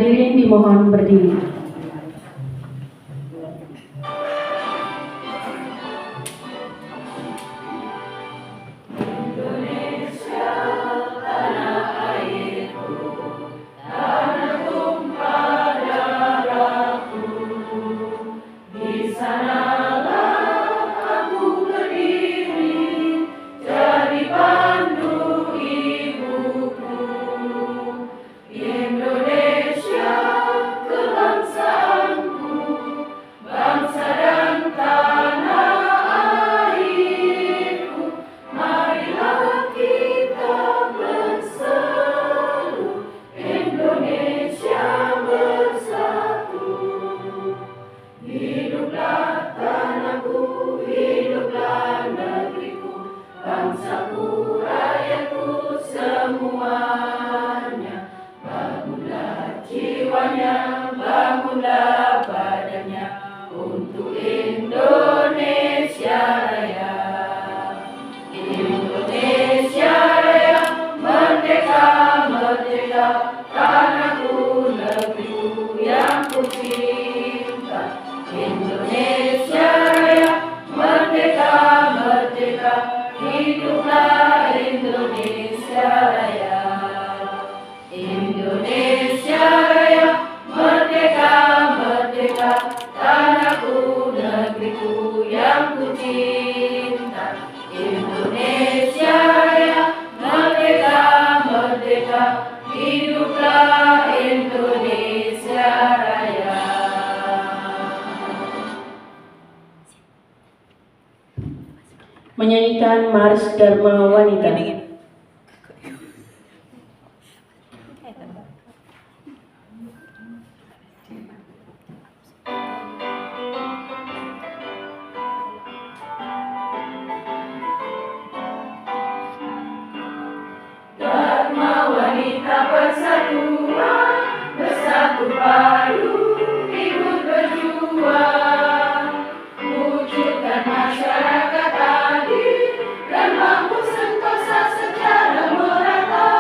Hadirin dimohon berdiri. Menyanyikan Mars Dharma Wanita. Dharma Wanita Persatuan, bersatu padu, hidup berjuang, wujudkan masyarakat adil dan mampu sentosa secara merata,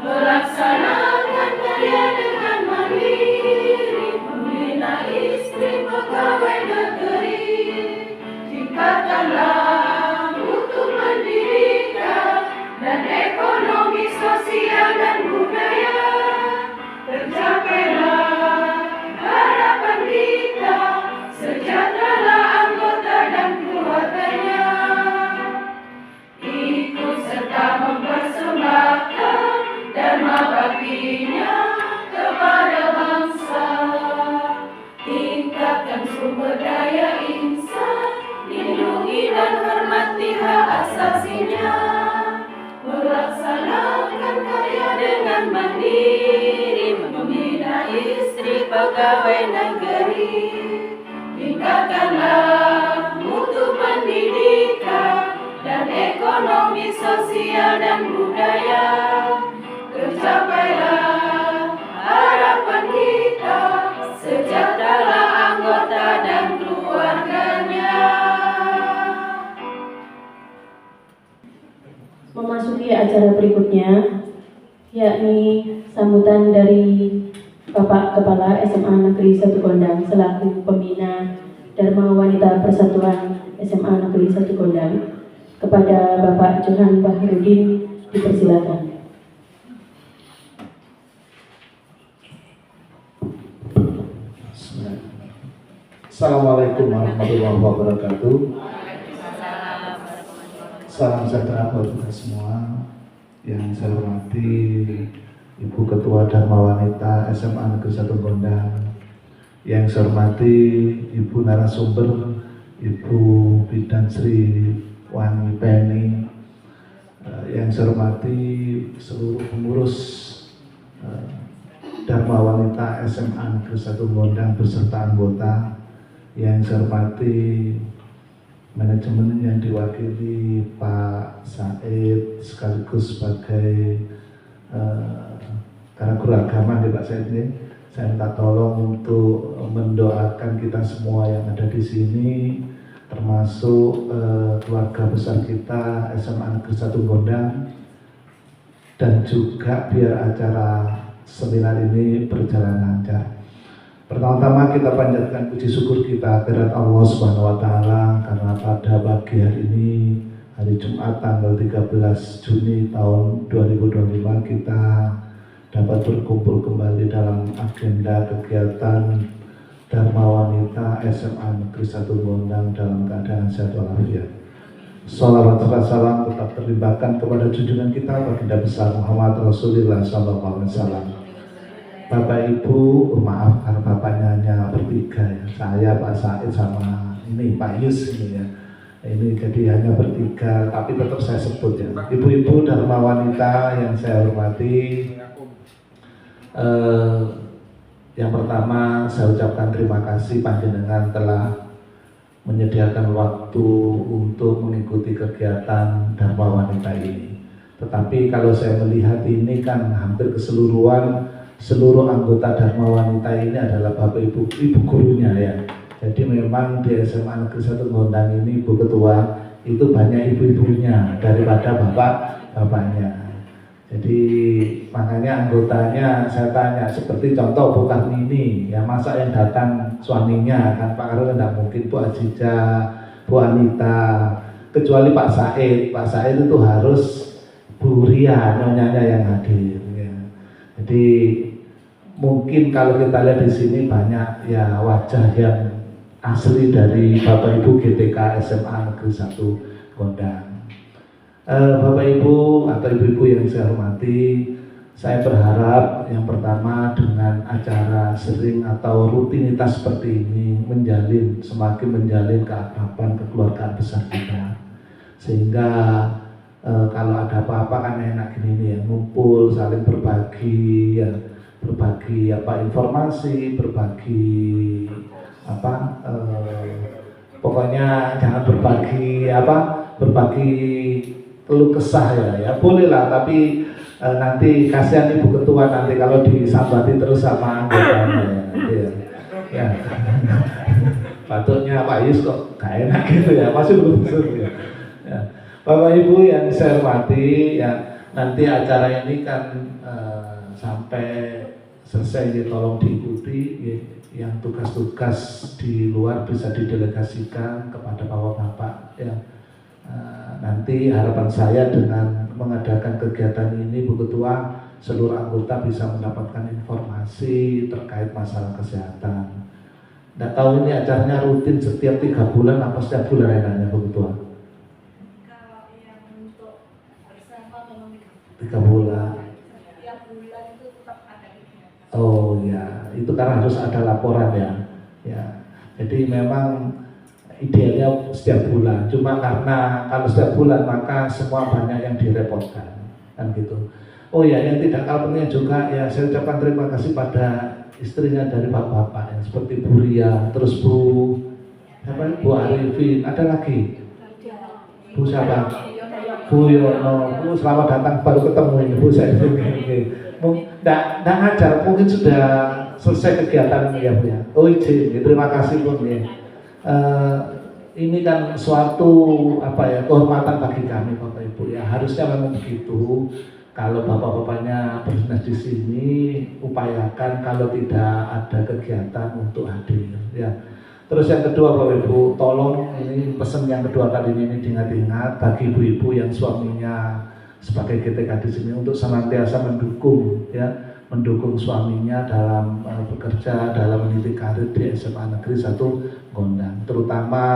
melaksanakan karya dengan mandiri, membina istri pegawai negeri, tingkatkanlah mutu pendidikan dan ekonomi sosial dan budaya, tercapailah harapan kita, sejahteralah anggota dan keluarganya, ikut serta mempersembahkan dharma baktinya kepada bangsa, tingkatkan sumber daya insan, lindungi dan hormati hak asasinya, melaksanakan karya dengan mandiri, membina istri pegawai negeri, tingkatkanlah mutu pendidikan dan ekonomi sosial dan budaya, tercapailah harapan kita, sejahteralah anggota dan keluarganya. Memasuki acara berikutnya, yakni sambutan dari Bapak Kepala SMA Negeri 1 Gondang selaku Pembina Dharma Wanita Persatuan SMA Negeri 1 Gondang. Kepada Bapak Johan Bahrudin dipersilakan. Assalamualaikum warahmatullahi wabarakatuh. Salam sejahtera buat kita semua. Yang saya hormati Ibu Ketua Dharma Wanita SMA Negeri 1 Gondang. Yang saya hormati Ibu narasumber, Ibu Bidan Sri Wani Penny. Yang saya hormati seluruh pengurus Dharma Wanita SMA Negeri 1 Gondang beserta anggota. Yang saya hormati manajemen yang diwakili Pak Said sekaligus sebagai karena guru agama nih Pak Said ini, saya minta tolong untuk mendoakan kita semua yang ada di sini, termasuk keluarga besar kita SMA Negeri 1 Gondang, dan juga biar acara seminar ini berjalan lancar. Pertama-tama kita panjatkan puji syukur kita kehadirat Allah Subhanahu wa taala karena pada pagi hari ini, hari Jumat tanggal 13 Juni tahun 2025, kita dapat berkumpul kembali dalam agenda kegiatan Dharma Wanita SMA Negeri 1 Gondang dalam keadaan sehat walafiat. Shalawat serta salam tetap terlimpahkan kepada junjungan kita Baginda besar Muhammad Rasulullah SAW. Bapak Ibu, maaf karena bapaknya hanya bertiga ya. Saya, Pak Said sama ini Pak Yus ini ya. Ini jadi hanya bertiga, tapi tetap saya sebut ya. Ibu-ibu Dharma Wanita yang saya hormati, yang pertama saya ucapkan terima kasih panjenengan telah menyediakan waktu untuk mengikuti kegiatan Dharma Wanita ini. Tetapi kalau saya melihat ini kan hampir keseluruhan seluruh anggota Dharma Wanita ini adalah Bapak Ibu gurunya ya. Jadi memang di SMA Negeri 1 Gondang ini Bu Ketua itu banyak ibu-ibunya daripada bapak-bapaknya. Jadi makanya anggotanya saya tanya, seperti contoh Bu Karnini ya, masa yang datang suaminya kan, Pak Karno tidak mungkin, Bu Ajija, Bu Anita, kecuali Pak Said. Pak Said itu harus Bu Ria nyonyanya yang hadir ya. Jadi mungkin kalau kita lihat di sini banyak ya wajah yang asli dari Bapak Ibu GTK SMA Negeri 1 Gondang. Bapak Ibu atau Ibu-ibu yang saya hormati, saya berharap yang pertama dengan acara sering atau rutinitas seperti ini semakin menjalin keakraban kekeluargaan besar kita, sehingga kalau ada apa-apa kan enak gini nih ya, ngumpul saling berbagi ya, berbagi informasi, berbagi pokoknya jangan berbagi keluh kesah ya bolehlah, tapi nanti kasihan Ibu Ketua nanti kalau disambati terus sama anggotanya ya. Patutnya Pak Yus kok gak enak gitu ya, masih belum besar ya. Bapak Ibu yang saya hormati ya, nanti acara ini kan sampai selesai ya, tolong diikuti ya, yang tugas-tugas di luar bisa didelegasikan kepada bapak-bapak ya. Nanti harapan saya dengan mengadakan kegiatan ini Bu Ketua, seluruh anggota bisa mendapatkan informasi terkait masalah kesehatan. Nggak tahu ini acaranya rutin setiap 3 bulan apa setiap bulan enaknya Bu Ketua? Kalau yang untuk bersama memang 3 bulan. Setiap bulan itu tetap ada kegiatan. Oh ya, itu karena harus ada laporan ya. Ya, jadi memang idealnya setiap bulan. Cuma karena kalau setiap bulan maka semua banyak yang direpotkan, kan gitu. Oh ya, yang tidak kalah pentingnya juga ya, saya ucapkan terima kasih pada istrinya dari bapak-bapak yang seperti Bu Ria, terus Bu Arifin, ada lagi Bu siapa? Bu Yono. Bu selamat datang, baru ketemu ini Bu saya. Nggak ngajar, mungkin sudah selesai kegiatan ya Bu ya. Oh izin, terima kasih Bu ya. Ini kan suatu kehormatan bagi kami Bapak Ibu ya, harusnya memang begitu. Kalau bapak-bapaknya berdinas di sini, upayakan kalau tidak ada kegiatan untuk hadir ya. Terus yang kedua Bapak Ibu, tolong ini pesan yang kedua kali ini diingat-ingat bagi ibu-ibu yang suaminya sebagai GTK di sini untuk senantiasa mendukung suaminya dalam bekerja, dalam meniti karir di SMA Negeri 1 Gondang. Terutama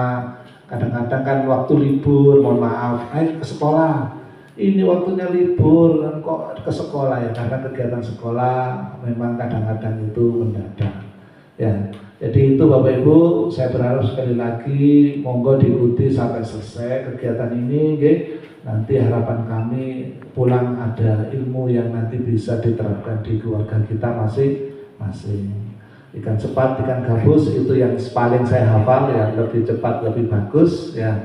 kadang-kadang kan waktu libur, mohon maaf, ke sekolah. Ini waktunya libur, kok ke sekolah ya, karena kegiatan sekolah memang kadang-kadang itu mendadak. Ya, jadi itu Bapak Ibu, saya berharap sekali lagi monggo diikuti sampai selesai kegiatan ini. Nanti harapan kami pulang ada ilmu yang nanti bisa diterapkan di keluarga kita masing-masing. Ikan cepat, ikan gabus itu yang paling saya hafal ya, lebih cepat lebih bagus ya.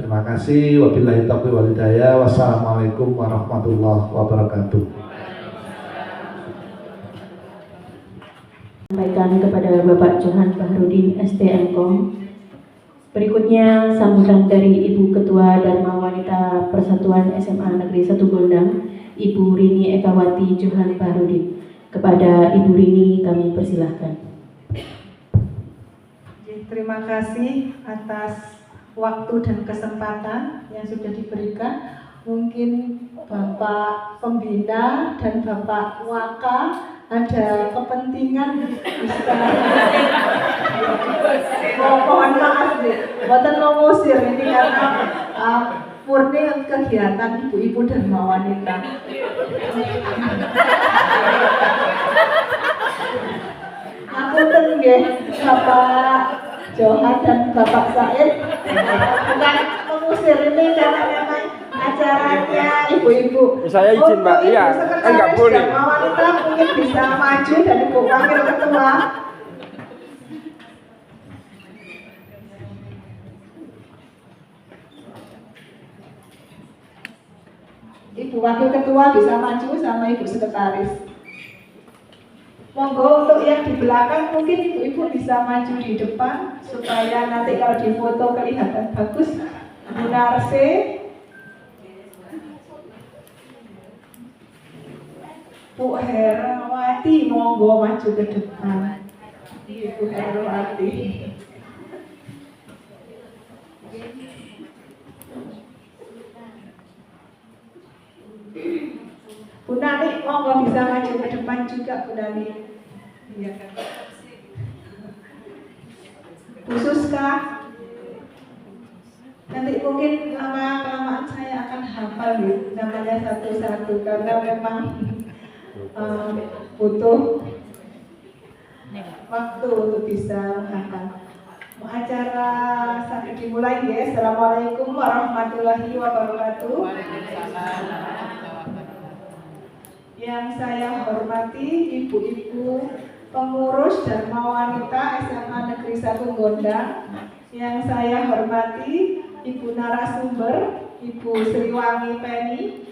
Terima kasih. Wabillahi taufiq wal hidayah. Wassalamualaikum warahmatullahi wabarakatuh. Sampaikan kepada Bapak Johan Bahrudin STMkom. Berikutnya sambutan dari Ibu Ketua Dharma Wanita Persatuan SMA Negeri 1 Gondang, Ibu Rini Ekawati Johan Bahrudin. Kepada Ibu Rini kami persilahkan. Terima kasih atas waktu dan kesempatan yang sudah diberikan. Mungkin Bapak Pembina dan Bapak Waka ada kepentingan bisa mohon maaf buatan ngomosir ini karena murni kegiatan ibu-ibu Dharma Wanita. Aku nggih Bapak Johan dan Bapak Said bukan mengusir ini karena memang acaranya ibu-ibu. Saya izin Mbak, iya, enggak boleh. Dharma Wanita mungkin bisa maju dan Ibu Wakil Ketua. Ibu Wakil Ketua bisa maju sama Ibu Sekretaris. Monggo untuk yang di belakang mungkin ibu-ibu bisa maju di depan supaya nanti kalau di foto kelihatan bagus. Bu Narse, Bu Herawati monggo maju ke depan. Ibu Herawati. Bu Nani monggo bisa maju ke depan juga Bu Nani. Iya kan. Bu Suska. Nanti mungkin lama-kelamaan saya akan hafal namanya satu-satu karena memang butuh waktu untuk bisa menghafal. Acara sampai dimulai ya. Assalamualaikum warahmatullahi wabarakatuh. Yang saya hormati ibu-ibu pengurus Dharma Wanita SMA Negeri 1 Gondang. Yang saya hormati Ibu narasumber, Ibu Sriwangi Penny.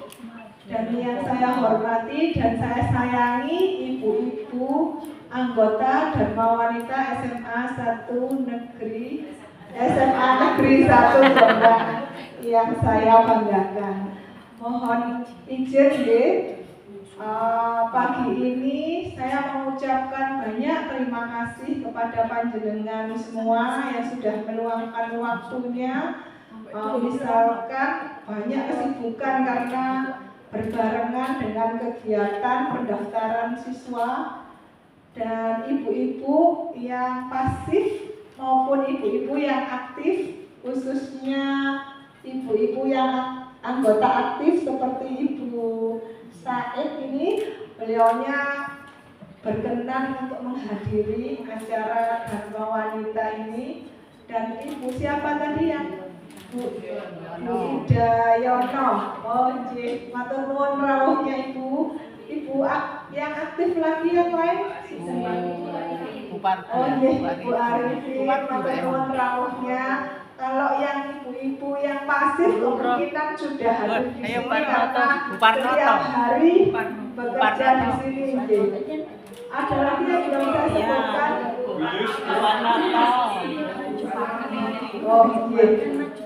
Dan yang saya hormati dan saya sayangi ibu-ibu anggota Dharma Wanita SMA 1 Negeri SMA Negeri 1 Gondang yang saya banggakan. Mohon izin pagi ini saya mengucapkan banyak terima kasih kepada panjenengan semua yang sudah meluangkan waktunya. Misalkan banyak kesibukan karena berbarengan dengan kegiatan pendaftaran siswa, dan ibu-ibu yang pasif maupun ibu-ibu yang aktif, khususnya ibu-ibu yang anggota aktif seperti Ibu Said ini, beliaunya berkenan untuk menghadiri acara Dharma Wanita ini. Dan Ibu siapa tadi yang Bu Idayono. Oh nggih, matur nuwun rawuhnya Ibu. Ibu yang aktif lagi yang lain? Oh nggih, Bu Arifin, matur nuwun rawuhnya. Kalau yang ibu-ibu yang pasif kemungkinan sudah hadir di sini karena setiap hari bekerja di sini. Ada lagi yang belum saya sebutkan? Oh iya,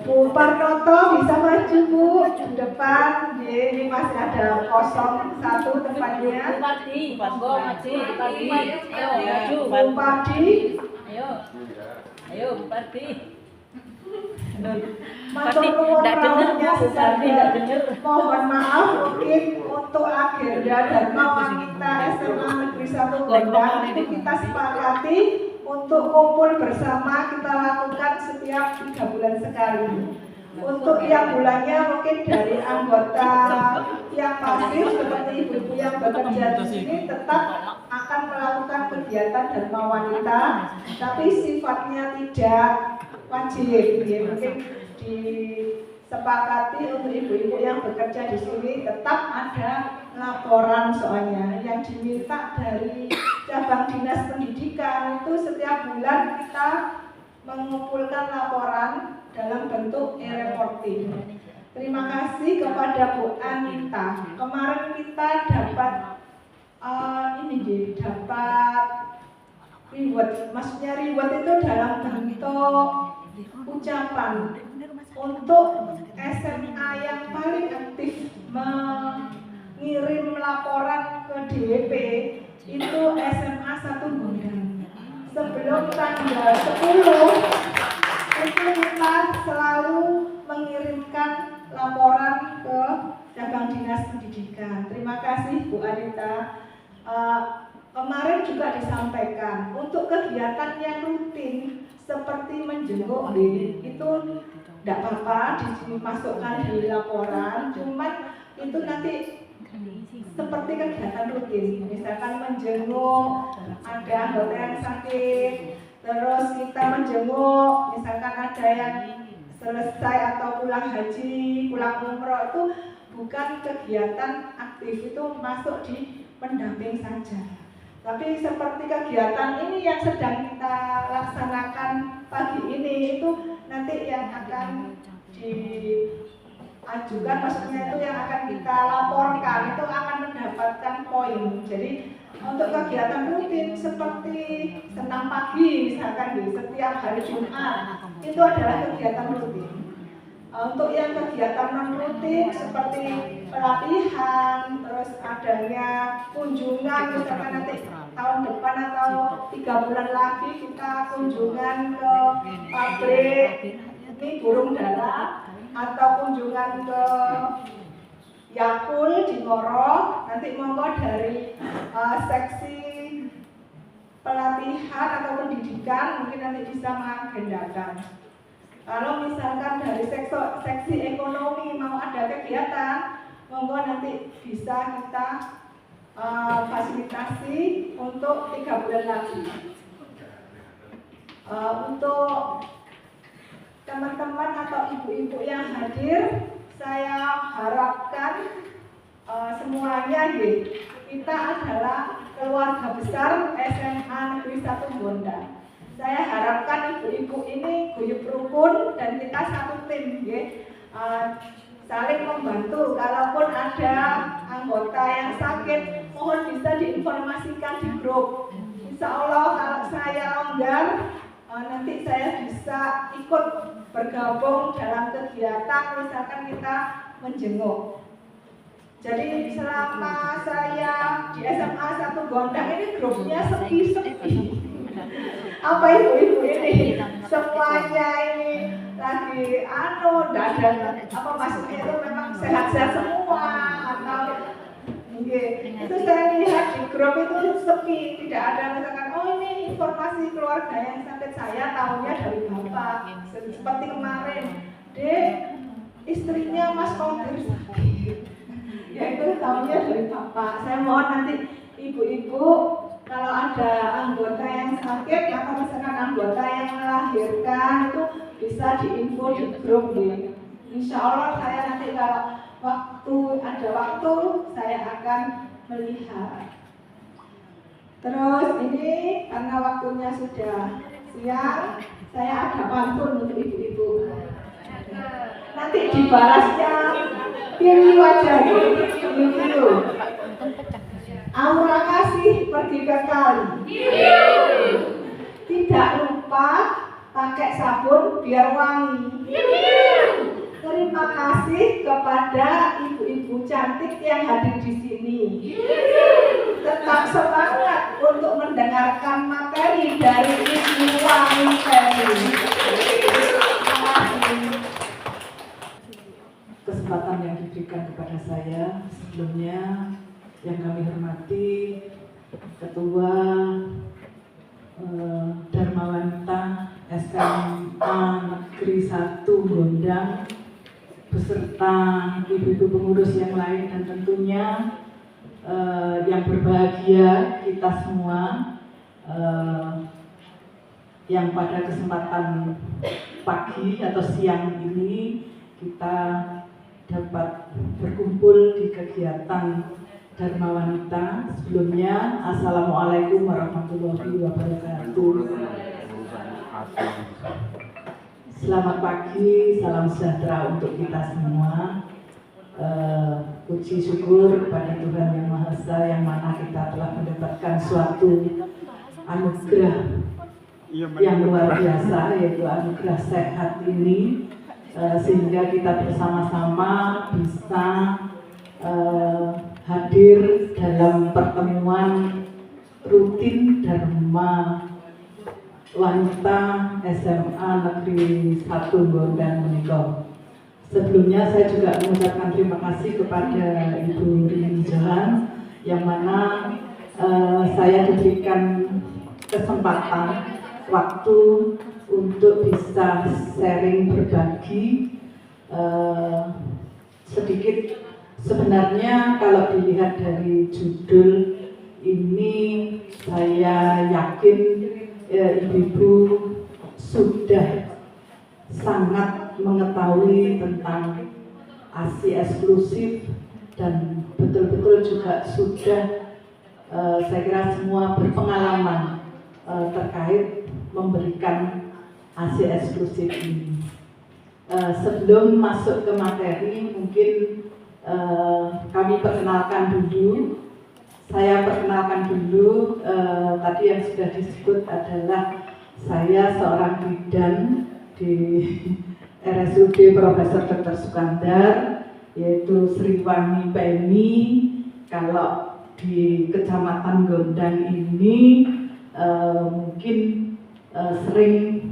Bu Parnoto bisa maju Bu di depan. Ini masih ada kosong satu tempatnya. Bupati, monggo maju Bupati. Ayo maju Bupati. Ayo Bupati. Matur nuwun rawuhnya sekalian. Mohon maaf mungkin untuk agenda Dharma Wanita SMA Negeri 1 Gondang itu kita sepakati untuk kumpul bersama kita lakukan setiap 3 bulan sekali. Untuk yang bulannya mungkin dari anggota yang pasif seperti ibu-ibu yang bekerja di sini tetap akan melakukan kegiatan Dharma Wanita, tapi sifatnya tidak wajib. Ya, mungkin disepakati untuk ibu-ibu yang bekerja di sini tetap ada laporan, soalnya yang diminta dari cabang dinas pendidikan itu setiap bulan kita mengumpulkan laporan dalam bentuk e-reporting. Terima kasih kepada Bu Anita. Kemarin kita dapat dapat reward. Maksudnya reward itu dalam bentuk ucapan untuk SMA yang paling aktif mengirim laporan ke DWP. sebelum tanggal 10 itu kita selalu mengirimkan laporan ke cabang dinas pendidikan. Terima kasih Bu Anita. Kemarin juga disampaikan untuk kegiatan yang rutin seperti menjenguk itu tidak apa-apa dimasukkan di laporan, cuman itu nanti seperti kegiatan rutin, misalkan menjenguk ada anggota yang sakit, terus kita menjenguk misalkan ada yang selesai atau pulang haji, pulang umroh, itu bukan kegiatan aktif, itu masuk di pendamping saja. Tapi seperti kegiatan ini yang sedang kita laksanakan pagi ini itu nanti yang akan diajukan, maksudnya itu yang akan kita laporkan itu akan mendapatkan poin. Jadi untuk kegiatan rutin seperti senam pagi misalkan di setiap hari Jumat itu adalah kegiatan rutin. Untuk yang kegiatan non rutin seperti pelatihan, terus adanya kunjungan, misalkan nanti tahun depan atau 3 bulan lagi kita kunjungan ke pabrik ini burung dara atau kunjungan ke Yakul di Ngoro, nanti monggo dari seksi pelatihan atau pendidikan mungkin nanti bisa mengagendakan. Kalau misalkan dari seksi ekonomi mau ada kegiatan, monggo nanti bisa kita fasilitasi untuk 3 bulan lagi. Untuk teman-teman atau ibu-ibu yang hadir, saya harapkan semuanya kita adalah keluarga besar SMA Negeri 1 Gondang. Saya harapkan ibu-ibu ini guyup rukun dan kita satu tim, saling membantu. Kalaupun ada anggota yang sakit, mohon bisa diinformasikan di grup. Insya Allah kalau saya longgar, nanti saya bisa ikut bergabung dalam kegiatan, misalkan kita menjenguk. Jadi selama saya di SMA 1 Gondang ini grupnya sepi-sepi. Apa ibu-ibu ini semuanya ini lagi dadan apa maksudnya itu memang sehat-sehat semua atau itu saya lihat di grup itu sepi, tidak ada misalkan oh ini informasi keluarga yang sakit, saya tahunya dari bapak seperti kemarin istrinya Mas Kodir sakit, ya itu tahunya dari bapak. Saya mohon nanti ibu-ibu kalau ada anggota yang sakit atau misalkan anggota yang melahirkan itu bisa diinfo di grup ya. Insya Allah saya nanti kalau ada waktu saya akan melihat. Terus ini karena waktunya sudah siang, saya ada pantun untuk ibu-ibu. Nanti dibalasnya pilih wajahnya, pilih. Aura kasih pergi ke kali. Tidak lupa pakai sabun biar wangi. Terima kasih kepada ibu-ibu cantik yang hadir di sini. Tetap semangat untuk mendengarkan materi dari Ibu Wangi Ferry. Kesempatan yang diberikan kepada saya sebelumnya, yang kami hormati Ketua Dharma Wanita SMA Negeri 1 Gondang beserta ibu-ibu pengurus yang lain dan tentunya yang berbahagia kita semua yang pada kesempatan pagi atau siang ini kita dapat berkumpul di kegiatan Dharma Wanita. Sebelumnya, Assalamualaikum warahmatullahi wabarakatuh. Selamat pagi, salam sejahtera untuk kita semua. Puji syukur kepada Tuhan Yang Maha Esa yang mana kita telah mendapatkan suatu anugerah yang luar biasa, yaitu anugerah sehat ini, sehingga kita bersama-sama bisa hadir dalam pertemuan rutin Dharma wanita SMA Negeri 1 Gondang menika. Sebelumnya saya juga mengucapkan terima kasih kepada Ibu Rini Johan yang mana saya diberikan kesempatan waktu untuk bisa sharing berbagi sedikit. Sebenarnya kalau dilihat dari judul ini, saya yakin ibu-ibu sudah sangat mengetahui tentang ASI eksklusif dan betul-betul juga sudah saya kira semua berpengalaman terkait memberikan ASI eksklusif ini. Sebelum masuk ke materi, mungkin kami perkenalkan dulu. Saya perkenalkan dulu, tadi yang sudah disebut adalah saya seorang bidan di RSUD Profesor Dr. Sukandar, yaitu Sriwangi PMI. Kalau di Kecamatan Gondang ini mungkin sering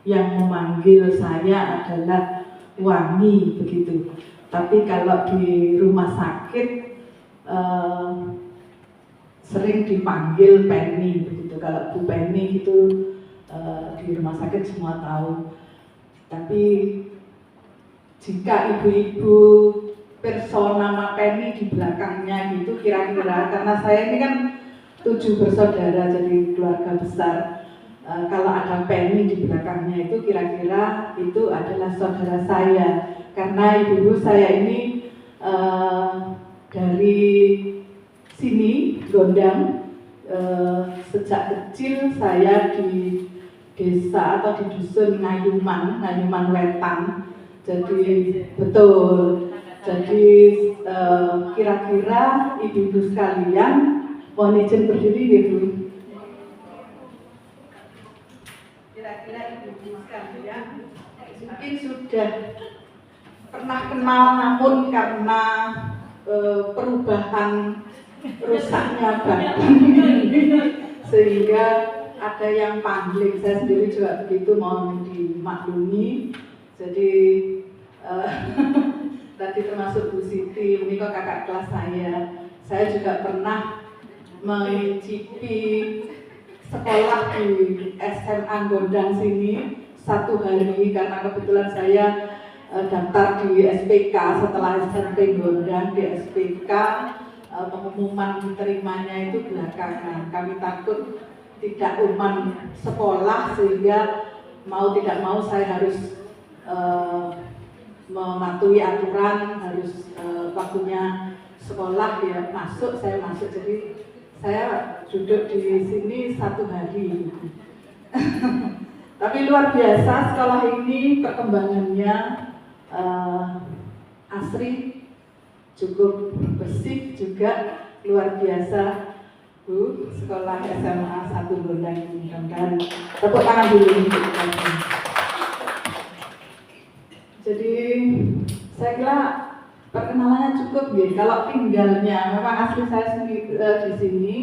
yang memanggil saya adalah Wangi begitu. Tapi kalau di rumah sakit sering dipanggil Penny begitu. Kalau Bu Penny itu di rumah sakit semua tahu. Tapi jika ibu-ibu persona nama Penny di belakangnya gitu kira-kira, karena saya ini kan 7 bersaudara jadi keluarga besar. Kalau ada Penny di belakangnya itu kira-kira itu adalah saudara saya. Karena ibu saya ini dari sini Gondang, sejak kecil saya di desa atau di dusun Ngayuman Wetan. Jadi betul. Jadi kira-kira ibu-ibu sekalian mohon izin berdiri ibu. Kira-kira ibu-ibu sekalian mungkin sudah pernah kenal, namun karena perubahan rusaknya badan sehingga ada yang panggil. Saya sendiri juga begitu, mohon dimaklumi. Jadi tadi termasuk Bu Siti, ini kok kakak kelas saya juga pernah mencicipi sekolah di SMA Gondang sini 1 hari karena kebetulan saya daftar di SPK setelah SMP Gondang di SPK. Pengumuman diterimanya itu belakangan. Kami takut tidak aman sekolah sehingga mau tidak mau saya harus mematuhi aturan, harus waktunya sekolah ya masuk, saya masuk. Jadi saya duduk di sini 1 hari. Tapi luar biasa sekolah ini perkembangannya asri, cukup bersih juga, luar biasa Bu, sekolah SMA 1 Gondang ini. Dan tepuk tangan dulu untuk kami. Jadi saya kira perkenalannya cukup ya. Kalau tinggalnya memang asli saya sendiri di sini,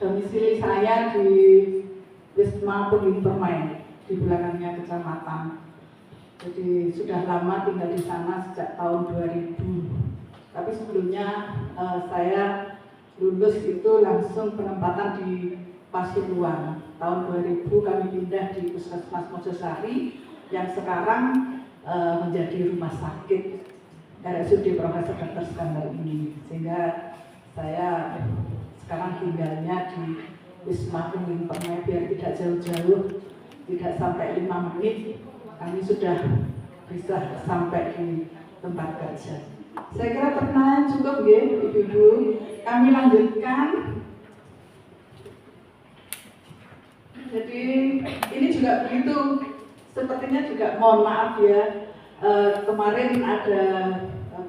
domisili saya di Wisma Peging Permai di belakangnya kecamatan. Jadi sudah lama tinggal di sana sejak tahun 2000. Tapi sebelumnya saya lulus itu langsung penempatan di Pasuruan. Tahun 2000 kami pindah di Puskesmas Mojosari yang sekarang menjadi rumah sakit RSUD Profesor Dr. Sukandar ini. Sehingga saya sekarang tinggalnya di Wisma Peging Permai biar tidak jauh-jauh, tidak sampai 5 menit kami sudah bisa sampai di tempat kerja. Saya kira perkenalan cukup ya ibu-ibu. Kami lanjutkan. Jadi ini juga begitu. Sepertinya juga mohon maaf ya. Kemarin ada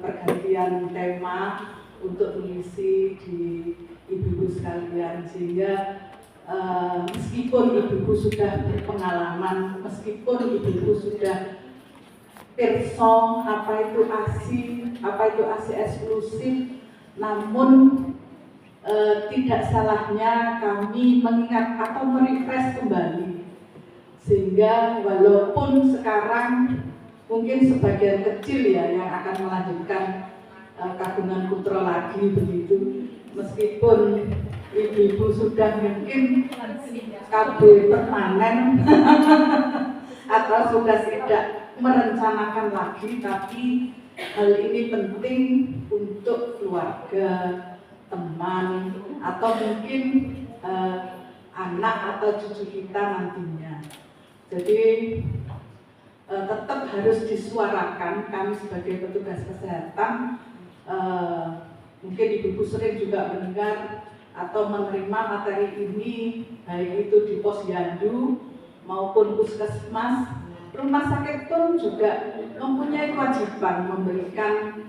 pergantian tema untuk mengisi di ibu-ibu sekalian, sehingga meskipun ibu-ibu sudah berpengalaman, meskipun ibu-ibu sudah perso apa itu ASI eksklusif, namun tidak salahnya kami mengingat atau merefresh kembali Sehingga walaupun sekarang mungkin sebagian kecil ya yang akan melanjutkan kandungan putra lagi begitu, meskipun ibu-ibu sudah mungkin KB permanen atau sudah tidak merencanakan lagi, tapi hal ini penting untuk keluarga, teman, atau mungkin anak atau cucu kita nantinya. Jadi tetap harus disuarakan. Kami sebagai petugas kesehatan, mungkin ibu-ibu sering juga mendengar atau menerima materi ini, baik itu di posyandu maupun puskesmas. Rumah sakit pun juga mempunyai kewajiban memberikan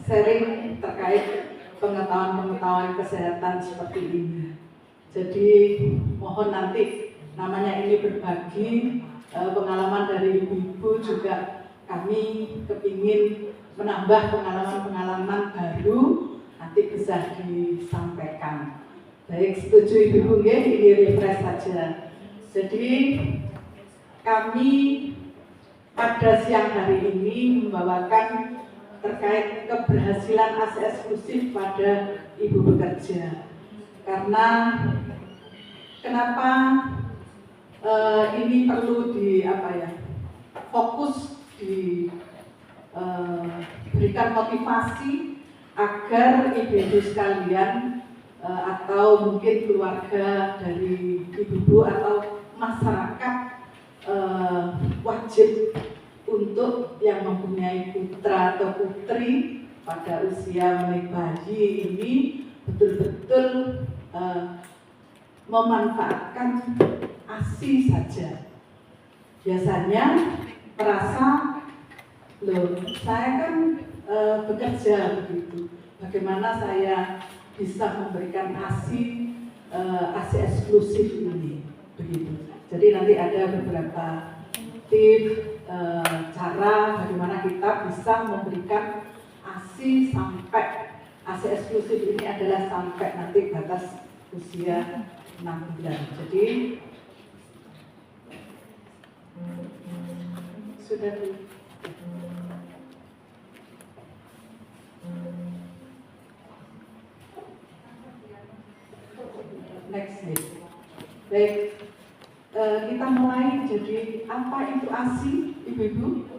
sharing terkait pengetahuan-pengetahuan kesehatan seperti ini. Jadi mohon nanti, namanya ini berbagi pengalaman dari ibu-ibu, juga kami kepingin menambah pengalaman-pengalaman baru, nanti bisa disampaikan. Baik, setuju ibu-ibu ya, ini refresh saja. Jadi kami pada siang hari ini membawakan terkait keberhasilan ASI eksklusif pada ibu bekerja. Karena kenapa ini perlu fokus berikan motivasi agar ibu-ibu sekalian atau mungkin keluarga dari ibu-ibu atau masyarakat wajib untuk yang mempunyai putra atau putri pada usia mulai bayi ini betul-betul memanfaatkan ASI saja. Biasanya merasa, loh saya kan bekerja begitu, bagaimana saya bisa memberikan ASI eksklusif ini begitu. Jadi nanti ada beberapa tips cara bagaimana kita bisa memberikan ASI eksklusif ini adalah sampai nanti batas usia 6 bulan. Jadi sudah dulu. Next slide. Baik. Kita mulai. Jadi apa itu ASI, ibu-ibu?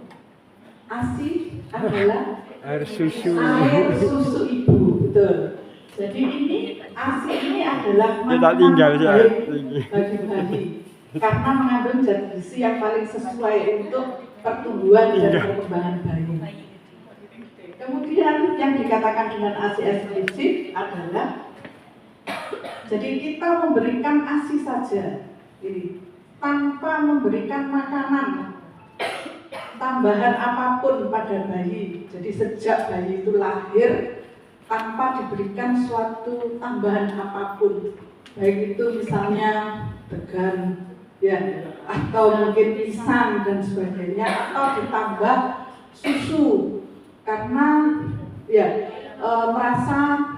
ASI adalah Air susu. air susu ibu, betul. Jadi ini ASI ini adalah Kita tinggal ya. bagi bayi karena mengandung zat gizi yang paling sesuai untuk pertumbuhan dan perkembangan bayi. Kemudian yang dikatakan dengan ASI eksklusif adalah jadi kita memberikan ASI saja ini tanpa memberikan makanan tambahan apapun pada bayi. Jadi sejak bayi itu lahir tanpa diberikan suatu tambahan apapun, baik itu misalnya degan ya, atau mungkin pisang dan sebagainya, atau ditambah susu karena ya merasa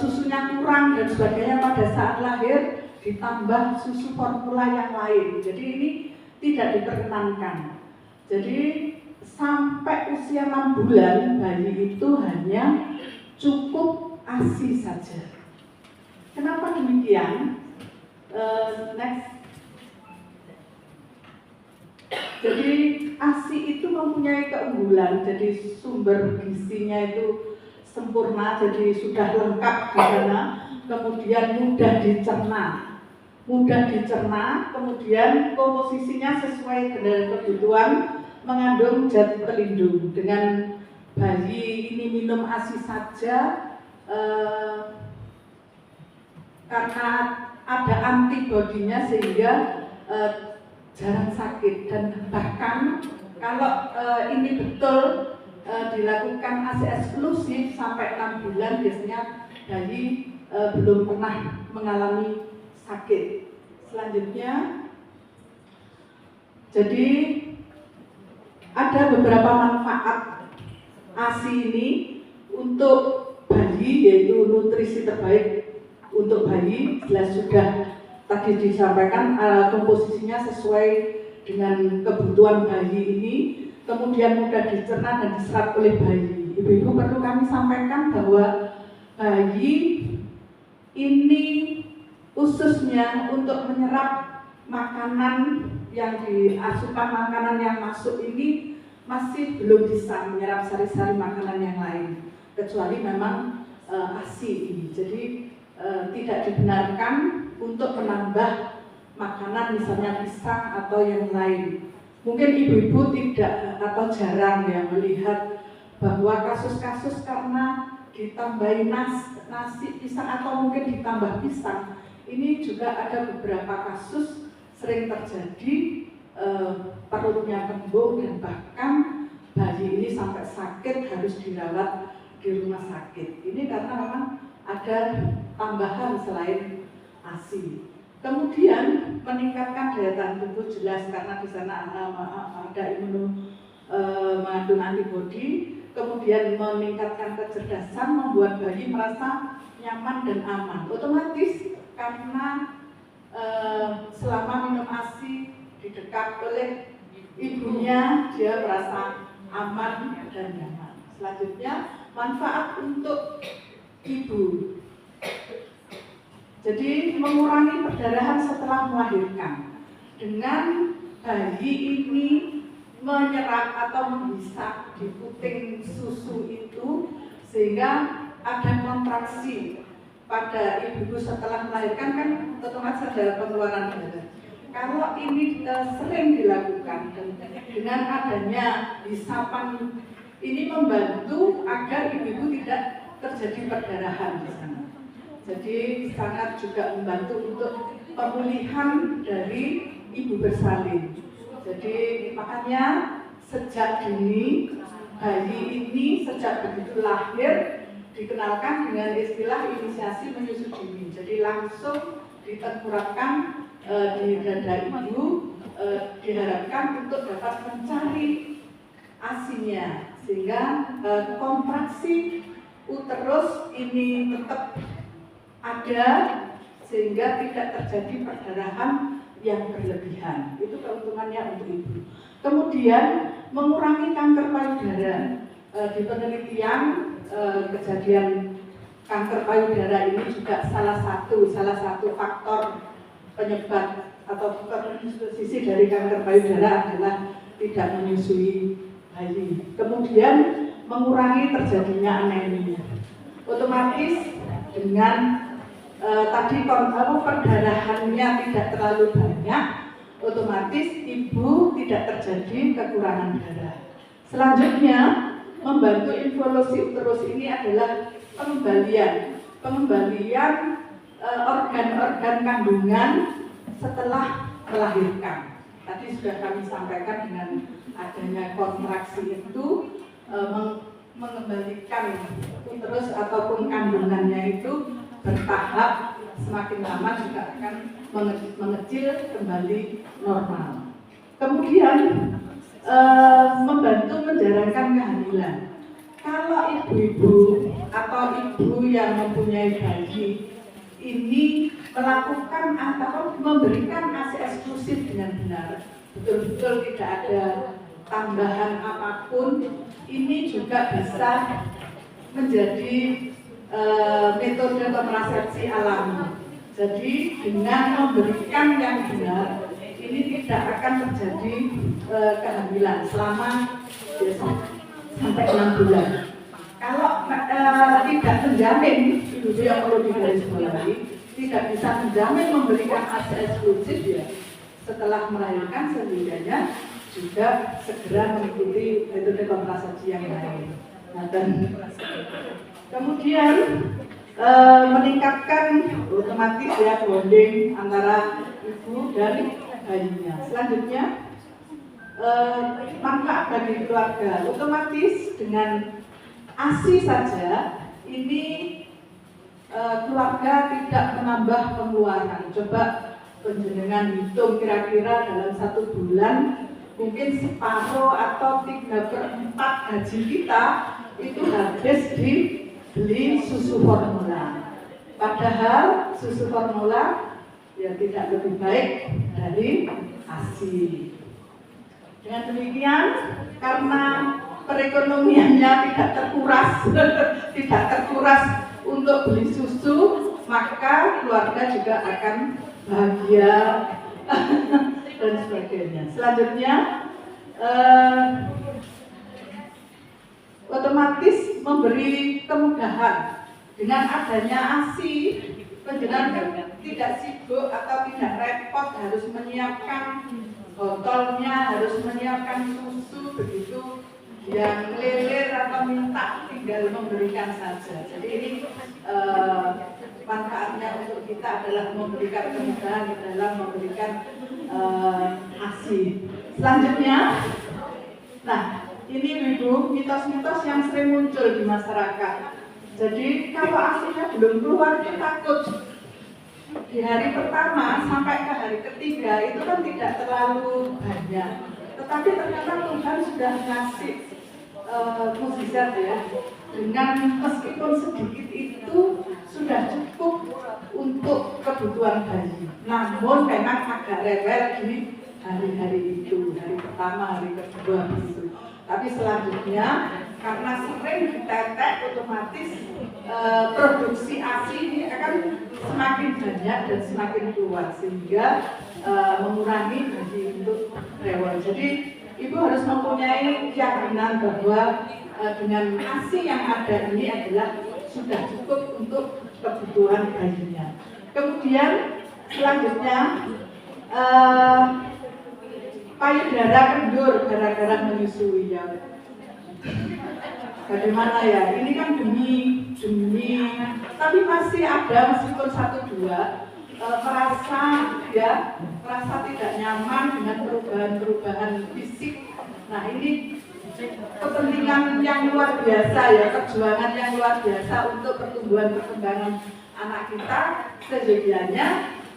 susunya kurang dan sebagainya pada saat lahir, ditambah susu formula yang lain. Jadi ini tidak diperkenankan. Jadi sampai usia 6 bulan bayi itu hanya cukup ASI saja. Kenapa demikian? Next. Jadi ASI itu mempunyai keunggulan. Jadi sumber gizinya itu sempurna, jadi sudah lengkap di sana. Kemudian mudah dicerna, kemudian komposisinya sesuai dengan kebutuhan, mengandung zat pelindung. Dengan bayi ini minum ASI saja, karena ada antibodinya sehingga jarang sakit, dan bahkan kalau ini betul dilakukan ASI eksklusif sampai 6 bulan, biasanya bayi belum pernah mengalami sakit. Selanjutnya, jadi ada beberapa manfaat ASI ini untuk bayi, yaitu nutrisi terbaik untuk bayi. Jelas sudah tadi disampaikan komposisinya sesuai dengan kebutuhan bayi ini, kemudian mudah dicerna dan diserap oleh bayi. Ibu-ibu perlu kami sampaikan bahwa bayi ini khususnya untuk menyerap makanan yang asupan makanan yang masuk ini masih belum bisa menyerap sari-sari makanan yang lain, kecuali memang ASI ini. Jadi tidak dibenarkan untuk menambah makanan misalnya pisang atau yang lain. Mungkin ibu-ibu tidak atau jarang ya melihat bahwa kasus-kasus karena ditambahin nasi pisang atau mungkin ditambah pisang, ini juga ada beberapa kasus sering terjadi, perutnya kembung dan bahkan bayi ini sampai sakit harus dirawat di rumah sakit. Ini karena memang ada tambahan selain ASI. Kemudian meningkatkan daya tahan tubuh jelas karena di sana ada mengandung antibodi. Kemudian meningkatkan kecerdasan, membuat bayi merasa nyaman dan aman. Otomatis karena selama minum ASI didekat oleh ibunya, dia merasa aman dan nyaman. Selanjutnya manfaat untuk ibu. Jadi mengurangi perdarahan setelah melahirkan. Dengan bayi ini menyerap atau menghisap di puting susu itu sehingga ada kontraksi pada ibu setelah melahirkan, kan otomatis ada pengeluaran darah. Kalau ini sering dilakukan dengan adanya hisapan ini membantu agar ibu tidak terjadi perdarahan di sana. Jadi sangat juga membantu untuk pemulihan dari ibu bersalin. Jadi makanya sejak dini bayi ini sejak begitu lahir dikenalkan dengan istilah inisiasi menyusui dini. Jadi langsung diterapkan di dada ibu, diharapkan untuk dapat mencari ASI-nya sehingga kontraksi uterus ini tetap ada sehingga tidak terjadi perdarahan yang berlebihan. Itu keuntungannya untuk ibu. Kemudian mengurangi kanker payudara. Di penelitian kejadian kanker payudara ini juga salah satu faktor penyebab atau sisi dari kanker payudara adalah tidak menyusui bayi. Kemudian mengurangi terjadinya anemia. Otomatis dengan tadi perdarahannya tidak terlalu banyak, otomatis ibu tidak terjadi kekurangan darah. Selanjutnya, membantu involusi uterus ini adalah pengembalian organ-organ kandungan setelah melahirkan. Tadi sudah kami sampaikan dengan adanya kontraksi itu mengembalikan uterus ataupun kandungannya itu bertahap, semakin lama juga akan mengecil kembali normal. Kemudian membantu menjalankan kehamilan. Kalau ibu-ibu atau ibu yang mempunyai bayi ini melakukan atau memberikan ASI eksklusif dengan benar, betul-betul tidak ada tambahan apapun, ini juga bisa menjadi metode kontrasepsi alami. Jadi dengan memberikan yang benar, ini tidak akan terjadi kehamilan selama sampai 6 bulan. Kalau tidak menjamin, ibu yang perlu digarisbawahi, tidak bisa menjamin memberikan ASI eksklusif ya, setelah melahirkan setidaknya juga segera mengikuti metode kontrasepsi yang lain. Nah, dan kemudian meningkatkan otomatis ya bonding antara ibu dan bayinya. Selanjutnya manfaat bagi keluarga. Otomatis dengan ASI saja ini keluarga tidak menambah pengeluaran. Coba penjenengan hitung kira-kira dalam 1 bulan mungkin separuh atau 3/4 gaji kita itu habis dibeli susu formula. Padahal susu formula ya tidak lebih baik dari ASI. Dengan demikian, karena perekonomiannya tidak terkuras untuk beli susu, maka keluarga juga akan bahagia dan sebagainya. Selanjutnya, otomatis memberi kemudahan dengan adanya ASI. Penjenengan tidak sibuk atau tidak repot harus menyiapkan botolnya, harus menyiapkan susu begitu, yang leler atau minta tinggal memberikan saja. Jadi ini manfaatnya untuk kita adalah memberikan kemudahan dalam memberikan ASI. Selanjutnya, nah ini Ibu, mitos-mitos yang sering muncul di masyarakat. Jadi kalau ASI-nya belum keluar itu takut. Di hari pertama sampai ke hari ketiga itu kan tidak terlalu banyak. Tetapi ternyata Tuhan sudah ngasih mukjizat ya. Dengan meskipun sedikit itu sudah cukup untuk kebutuhan bayi. Namun memang agak rewel di hari-hari itu, hari pertama, hari kedua itu. Tapi selanjutnya karena sering ditetek, otomatis produksi ASI ini akan semakin banyak dan semakin keluar sehingga mengurangi bayi untuk rewel. Jadi Ibu harus mempunyai keyakinan bahwa dengan ASI yang ada ini adalah sudah cukup untuk kebutuhan bayinya. Kemudian selanjutnya payudara kendur gara-gara menyusui ya. Bagaimana ya? Ini kan demi, tapi masih ada meskipun 1-2 merasa tidak nyaman dengan perubahan fisik. Nah ini kepentingan yang luar biasa ya, perjuangan yang luar biasa untuk pertumbuhan perkembangan anak kita, sejadinya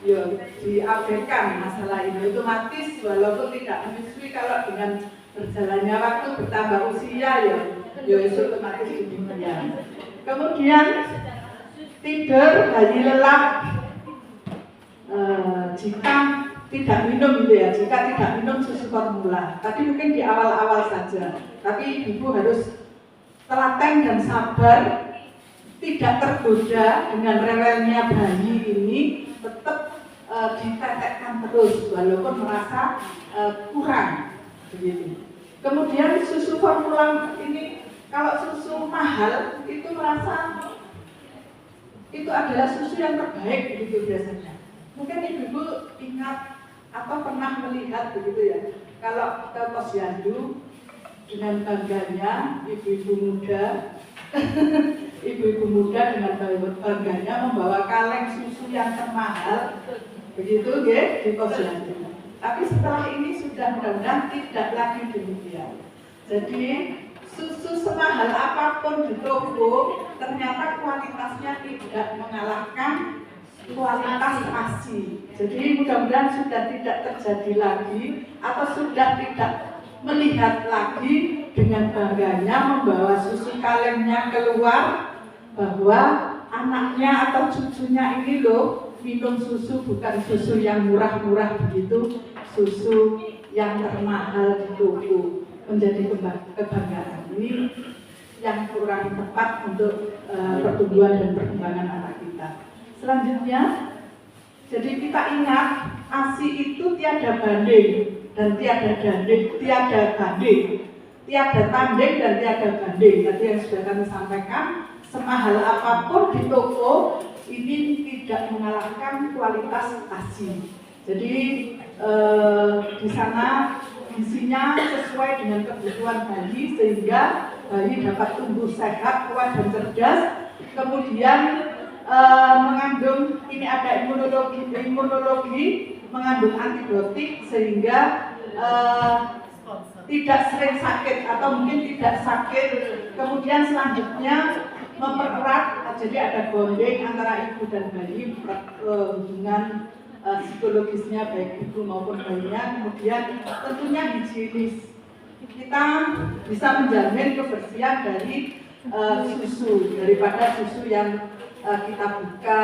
ya diabaikan masalah ini. Otomatis walaupun tidak menyusui, kalau dengan berjalannya waktu bertambah usia ya itu otomatis demikian. Kemudian tidur bayi lelap jika tidak minum gitu ya, jika tidak minum susu formula. Tadi mungkin di awal-awal saja, tapi ibu harus telaten dan sabar, tidak tergoda dengan rewelnya bayi ini, tetap ditetekkan terus walaupun merasa kurang begitu. Kemudian susu formula ini, kalau susu mahal itu merasa itu adalah susu yang terbaik begitu biasanya. Mungkin ibu ingat atau pernah melihat begitu ya, kalau ke posyandu dengan bangganya ibu-ibu muda ibu-ibu muda dengan bangganya membawa kaleng susu yang termahal begitu ya di posyandu. Tapi setelah ini sudah mudah-mudahan tidak lagi demikian. Jadi susu semahal apapun di toko ternyata kualitasnya tidak mengalahkan kualitas ASI. Jadi mudah-mudahan sudah tidak terjadi lagi atau sudah tidak melihat lagi dengan bangganya membawa susu kalengnya keluar bahwa anaknya atau cucunya ini loh minum susu bukan susu yang murah-murah begitu, susu yang termahal di toko, menjadi kebanggaan. Ini yang kurang tepat untuk pertumbuhan dan perkembangan anak kita. Selanjutnya, jadi kita ingat ASI itu tiada banding dan tiada banding, tiada tanding dan tiada banding. Tadi yang sudah kami sampaikan, semahal apapun di toko ini tidak mengalahkan kualitas ASI. Jadi di sana isinya sesuai dengan kebutuhan bayi sehingga bayi dapat tumbuh sehat, kuat dan cerdas. Kemudian mengandung, ini ada imunologi, mengandung antibiotik sehingga tidak sering sakit atau mungkin tidak sakit. Kemudian selanjutnya mempererat, jadi ada bonding antara ibu dan bayi, hubungan psikologisnya baik ibu maupun bayinya. Kemudian tentunya higienis, kita bisa menjamin kebersihan dari susu daripada susu yang kita buka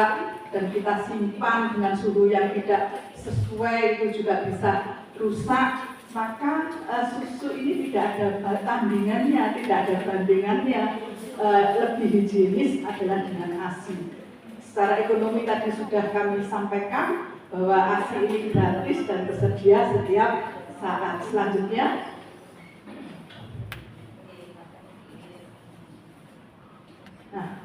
dan kita simpan dengan suhu yang tidak sesuai, itu juga bisa rusak. Maka susu ini tidak ada tandingannya, tidak ada bandingannya. Lebih higienis adalah dengan ASI. Secara ekonomi tadi sudah kami sampaikan bahwa ASI ini gratis dan tersedia setiap saat. Selanjutnya, nah,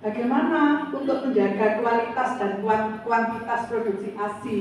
bagaimana untuk menjaga kualitas dan kuantitas produksi ASI?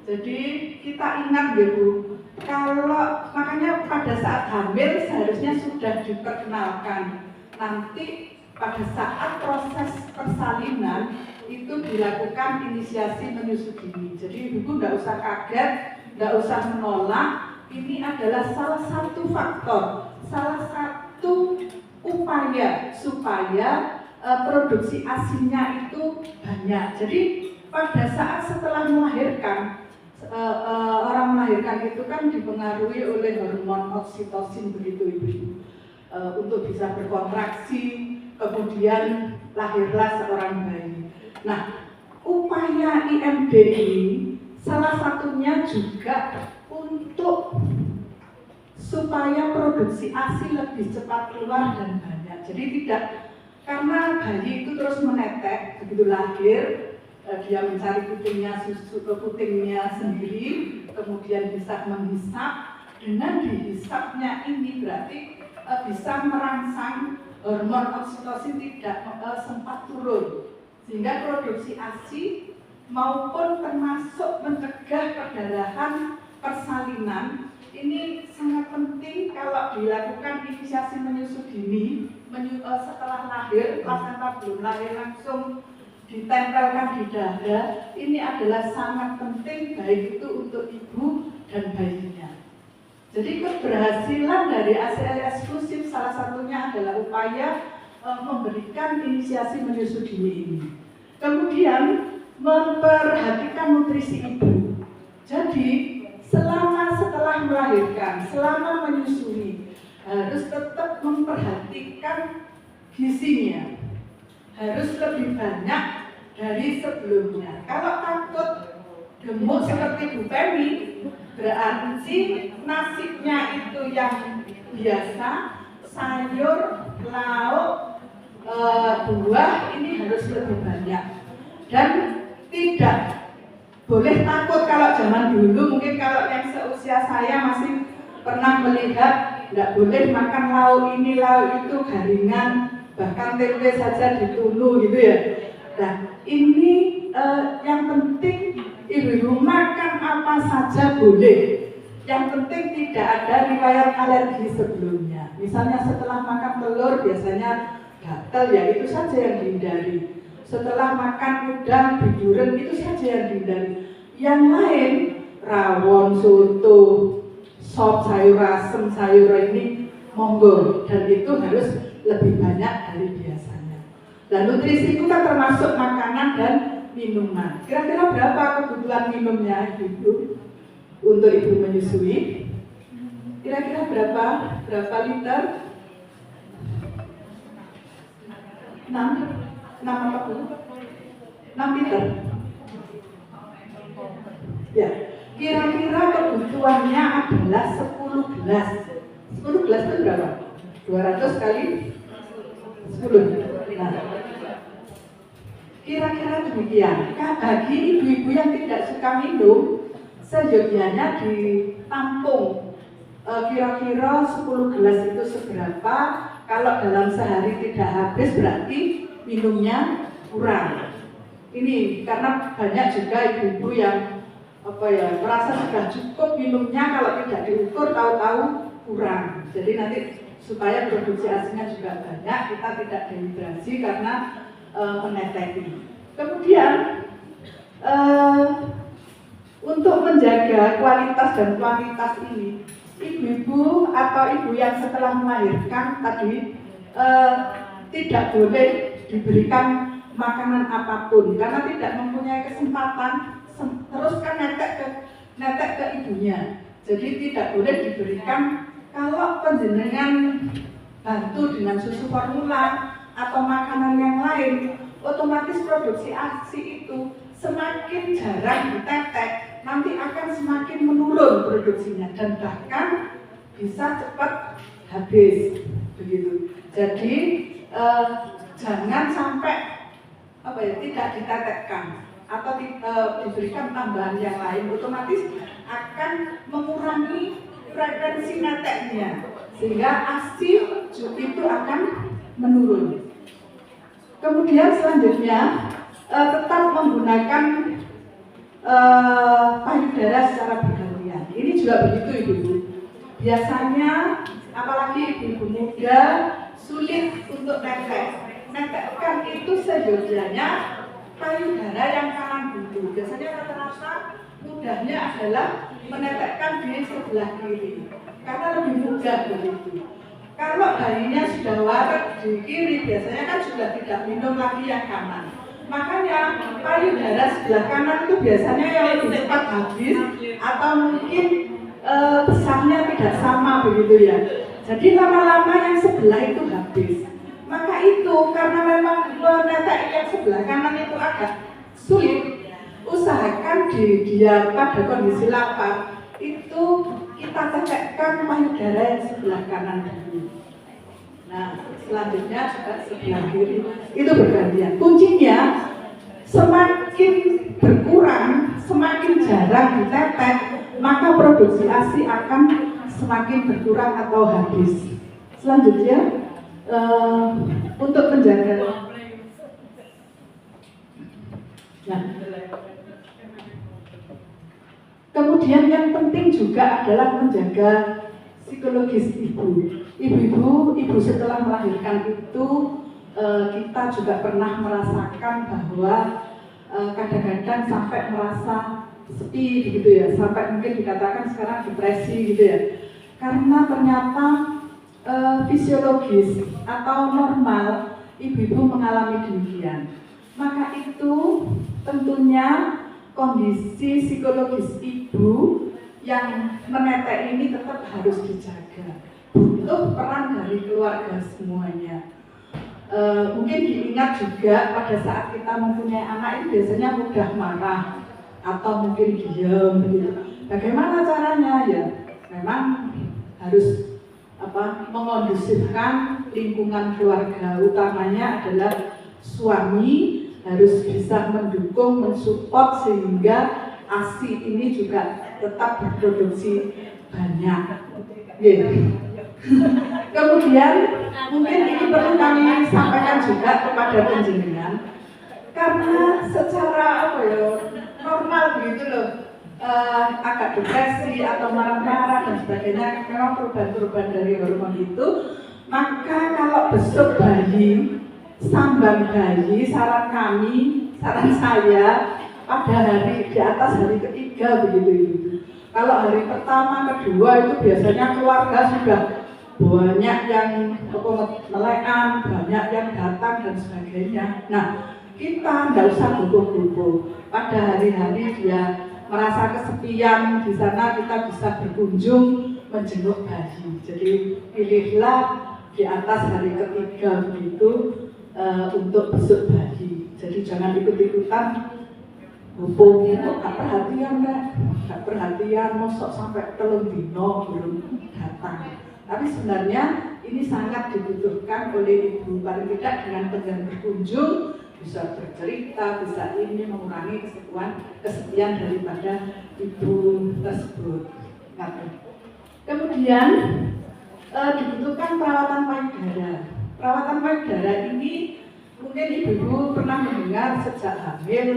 Jadi kita ingat ya Bu, kalau makanya pada saat hamil seharusnya sudah diperkenalkan. Nanti pada saat proses persalinan itu dilakukan inisiasi menyusui dini. Jadi Ibu nggak usah kaget, nggak usah menolak. Ini adalah salah satu faktor, salah satu upaya supaya produksi ASI-nya itu banyak. Jadi pada saat setelah melahirkan, orang melahirkan itu kan dipengaruhi oleh hormon oksitosin begitu Ibu, untuk bisa berkontraksi, kemudian lahirlah seorang bayi. Nah, upaya IMD ini salah satunya juga untuk supaya produksi ASI lebih cepat keluar dan banyak. Jadi tidak, karena bayi itu terus menetek, begitu lahir dia mencari putingnya sendiri, kemudian bisa menghisap. Dengan dihisapnya ini berarti bisa merangsang hormon oksitosin tidak sempat turun, sehingga produksi ASI maupun termasuk mencegah perdarahan persalinan ini sangat penting kalau dilakukan inisiasi menyusui dini setelah lahir, plasenta belum lahir langsung ditempelkan di dada. Ini adalah sangat penting baik itu untuk ibu dan bayinya. Jadi keberhasilan dari ASI eksklusif salah satunya adalah upaya memberikan inisiasi menyusui dini ini. Kemudian memperhatikan nutrisi ibu. Jadi setelah melahirkan, selama menyusui harus tetap memperhatikan gizinya. Harus lebih banyak dari sebelumnya. Kalau takut gemuk seperti Bu Femi, berarti nasinya itu yang biasa, sayur, lauk, buah ini harus lebih banyak. Dan tidak boleh takut kalau zaman dulu, mungkin kalau yang seusia saya masih pernah melihat tidak boleh makan lauk ini, lauk itu, garingan, bahkan tempe saja ditunu gitu ya. Nah, ini yang penting ibu-ibu makan apa saja boleh. Yang penting tidak ada riwayat alergi sebelumnya. Misalnya setelah makan telur biasanya gatal, ya itu saja yang dihindari. Setelah makan udang, biduren, itu saja yang dihindari. Yang lain, rawon, soto, sop, sayur asem, sayur ini monggo, dan itu harus lebih banyak dari biasanya. Dan nutrisi itu kan termasuk makanan dan minuman. Kira-kira berapa kebutuhan minumnya ibu untuk ibu menyusui? Kira-kira berapa liter? 6 apa bu? 6 liter. Ya, kira-kira kebutuhannya adalah 10 gelas. 10 gelas itu berapa? 200 kali 10. Nah, kira-kira demikian. Bagi ibu-ibu yang tidak suka minum, seyogianya ditampung. Kira-kira 10 gelas itu seberapa? Kalau dalam sehari tidak habis berarti minumnya kurang. Ini karena banyak juga ibu-ibu yang merasa sudah cukup minumnya, kalau tidak diukur tahu-tahu kurang. Jadi nanti supaya produksi ASI-nya juga banyak, kita tidak dehidrasi karena meneteki. Kemudian untuk menjaga kualitas dan kuantitas ini, ibu-ibu atau ibu yang setelah melahirkan tadi tidak boleh diberikan makanan apapun karena tidak mempunyai kesempatan terus kan netek ke ibunya. Jadi tidak boleh diberikan. Kalau penjenengan bantu dengan susu formula atau makanan yang lain, otomatis produksi ASI itu semakin jarang ditetek, nanti akan semakin menurun produksinya dan bahkan bisa cepat habis begitu. Jadi jangan sampai tidak ditetekkan atau diberikan tambahan yang lain, otomatis akan mengurangi frekuensi neteknya sehingga ASI itu akan menurun. Kemudian selanjutnya tetap menggunakan payudara secara bergantian. Ini juga begitu ibu-ibu. Biasanya apalagi ibu-ibu muda sulit untuk netekkan itu seyogyanya payudara yang kanan buntu. Biasanya rata-rata mudahnya adalah menetekkan di sebelah kiri karena lebih mudah begitu. Kalau bayinya sudah waret di kiri, biasanya kan sudah tidak minum lagi yang kanan. Makanya payudara sebelah kanan itu biasanya yang lebih cepat habis atau mungkin besarnya tidak sama begitu ya. Jadi lama-lama yang sebelah itu habis. Maka itu karena memang menetek yang sebelah kanan itu agak sulit, usahakan dia pada kondisi lapar itu kita tetekkan payudara yang sebelah kanan dulu. Nah, selanjutnya juga sebelah kiri itu bergantian. Kuncinya semakin berkurang, semakin jarang ditetek, maka produksi ASI akan semakin berkurang atau habis. Selanjutnya untuk menjaga. Nah, kemudian yang penting juga adalah menjaga psikologis ibu. Ibu setelah melahirkan itu kita juga pernah merasakan bahwa kadang-kadang sampai merasa sepi gitu ya, sampai mungkin dikatakan sekarang depresi gitu ya. Karena ternyata fisiologis atau normal ibu-ibu mengalami demikian. Maka itu tentunya kondisi psikologis ibu yang menetek ini tetap harus dijaga. Butuh peran dari keluarga semuanya. Mungkin diingat juga pada saat kita mempunyai anak ini biasanya mudah marah atau mungkin diam begitu. Bagaimana caranya ya? Memang harus mengondusifkan lingkungan keluarga, utamanya adalah suami harus bisa mendukung, mensupport sehingga ASI ini juga tetap berproduksi banyak. Kemudian mungkin ini perlu kami sampaikan juga kepada penjenengan, karena secara normal begitu loh, agak depresi atau marah-marah dan sebagainya, memang perubahan-perubahan dari hormon itu. Maka kalau besok bayi, sambang bayi, saran saya pada hari di atas hari ketiga begitu. Kalau hari pertama, kedua itu biasanya keluarga sudah banyak yang melekan, banyak yang datang dan sebagainya. Nah, kita nggak usah gugup-gugup. Pada hari-hari dia merasa kesepian, di sana kita bisa berkunjung menjenguk bayi. Jadi pilihlah di atas hari ketiga begitu untuk besuk bayi. Jadi jangan ikut-ikutan hubung, gak perhatian gak perhatian, mosok sampai 3 dino belum datang. Tapi sebenarnya ini sangat dibutuhkan oleh ibu, paling tidak dengan berkunjung bisa bercerita, bisa ini mengurangi kesepian daripada ibu tersebut. Kemudian dibutuhkan perawatan payudara. Perawatan payudara ini mungkin ibu-ibu pernah mendengar sejak hamil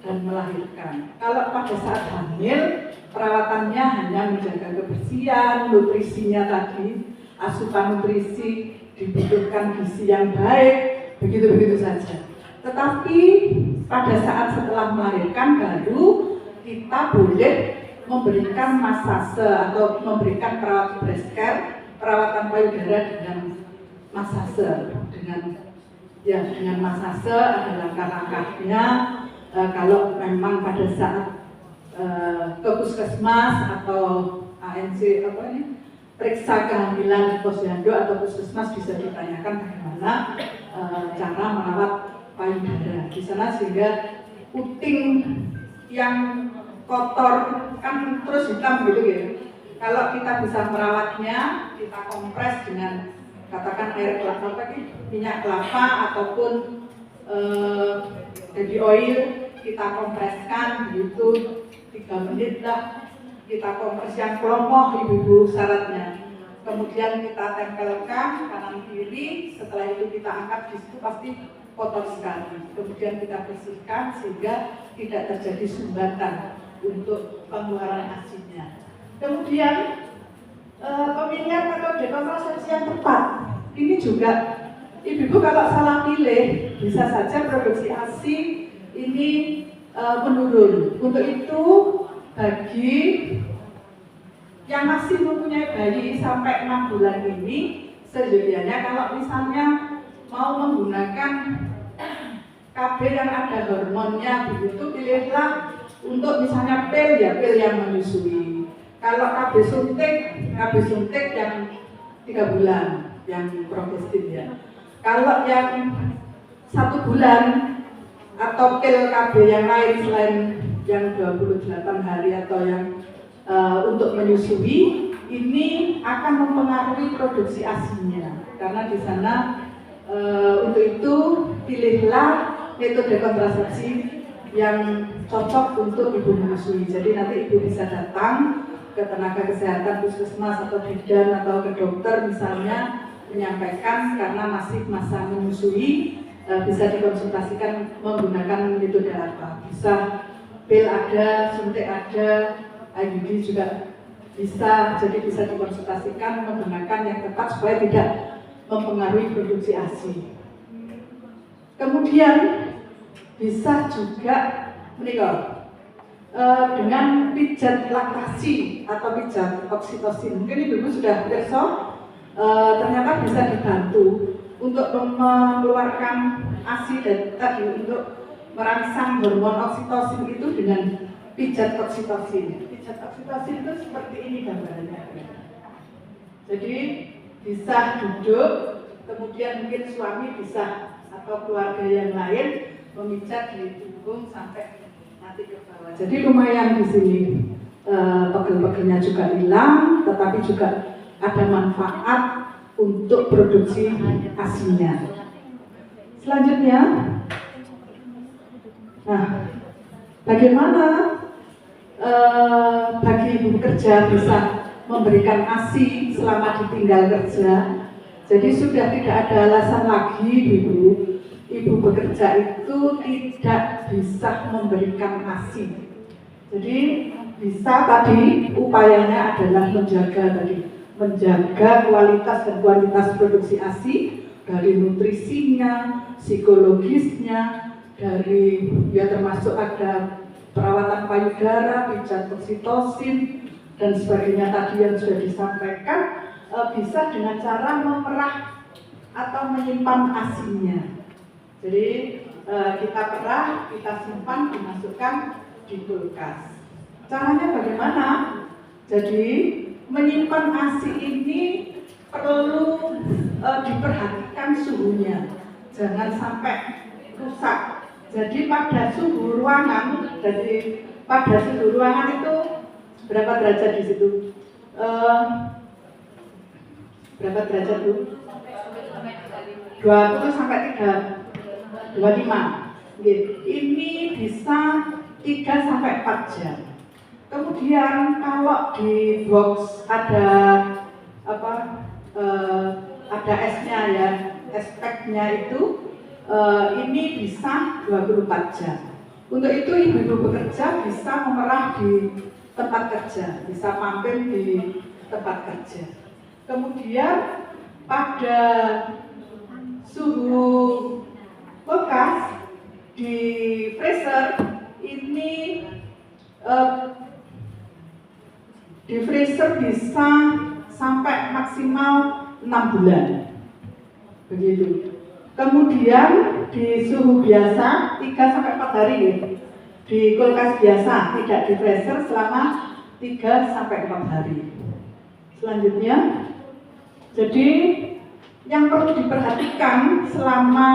dan melahirkan. Kalau pada saat hamil, perawatannya hanya menjaga kebersihan, nutrisinya tadi, asupan nutrisi, dibutuhkan gizi yang baik, begitu-begitu saja. Tetapi pada saat setelah melahirkan baru kita boleh memberikan massase atau memberikan perawatan breast care, perawatan payudara dengan massase, dengan massase ada langkah-langkahnya. Kalau memang pada saat ke puskesmas atau ANC periksa kehamilan di posyandu atau puskesmas bisa ditanyakan bagaimana cara merawat payudara di sana, sehingga puting yang kotor kan terus hitam gitu ya. Kalau kita bisa merawatnya, kita kompres dengan katakan air kelapa, minyak kelapa ataupun baby oil, kita kompreskan begitu 3 menit lah, kita kompres yang kelompok ibu-ibu syaratnya. Kemudian kita tempelkan kanan kiri, setelah itu kita angkat, di situ pasti kotor sekali. Kemudian kita bersihkan sehingga tidak terjadi sumbatan untuk pengeluaran ASI-nya. Kemudian pemilihan metode kontrasepsi yang tepat. Ini juga ibu-ibu kalau salah pilih bisa saja produksi ASI ini menurun. Untuk itu bagi yang masih mempunyai bayi sampai 6 bulan ini, sejujurnya kalau misalnya mau menggunakan KB yang ada hormonnya begitu, pilihlah untuk misalnya pil ya pil yang menyusui. Kalau KB suntik yang 3 bulan yang progresif ya. Kalau yang 1 bulan atau pil KB yang lain selain yang 28 hari atau yang untuk menyusui, ini akan mempengaruhi produksi ASI-nya. Karena di sana untuk itu pilihlah metode kontrasepsi yang cocok untuk ibu menyusui. Jadi nanti ibu bisa datang ke tenaga kesehatan puskesmas atau bidan atau ke dokter misalnya, menyampaikan karena masih masa menyusui, bisa dikonsultasikan menggunakan metode apa. Bisa pil ada, suntik ada, IUD juga bisa, jadi bisa dikonsultasikan menggunakan yang tepat supaya tidak mempengaruhi produksi ASI. Kemudian bisa juga dengan pijat laktasi atau pijat oksitosin. Mungkin ibu sudah perso, ternyata bisa dibantu untuk mengeluarkan ASI dan tadi untuk merangsang hormon oksitosin itu dengan pijat oksitosin. Pijat oksitosin itu seperti ini gambarnya. Jadi bisa duduk, kemudian mungkin suami bisa atau keluarga yang lain memijat di punggung sampai nanti ke bawah. Jadi lumayan di sini pegel-pegelnya juga hilang, tetapi juga ada manfaat untuk produksi ASI-nya. Selanjutnya, nah, bagaimana bagi ibu bekerja bisa memberikan ASI selama ditinggal kerja? Jadi sudah tidak ada alasan lagi ibu bekerja itu tidak bisa memberikan ASI. Jadi bisa tadi upayanya adalah menjaga kualitas dan kuantitas produksi ASI dari nutrisinya, psikologisnya, dari ya termasuk ada perawatan payudara, pijat oksitosin dan sebagainya tadi yang sudah disampaikan, bisa dengan cara memerah atau menyimpan ASI-nya. Jadi kita perah, kita simpan, dimasukkan di kulkas. Caranya bagaimana? Jadi menyimpan ASI ini perlu diperhatikan suhunya, jangan sampai rusak. Jadi pada suhu ruangan, itu berapa derajat di situ? Berapa derajat Bu? 20 sampai 25. Ini bisa 3 sampai 4 jam. Kemudian kalau di box ada ada esnya ya, es packnya itu ini bisa 24 jam. Untuk itu ibu-ibu bekerja bisa memerah di tempat kerja, bisa mampir di tempat kerja. Kemudian pada suhu kulkas di freezer ini di freezer bisa sampai maksimal 6 bulan. Begitu. Kemudian di suhu biasa 3 sampai 4 hari ya. Di kulkas biasa, tidak di freezer selama 3 sampai 4 hari. Selanjutnya, jadi yang perlu diperhatikan selama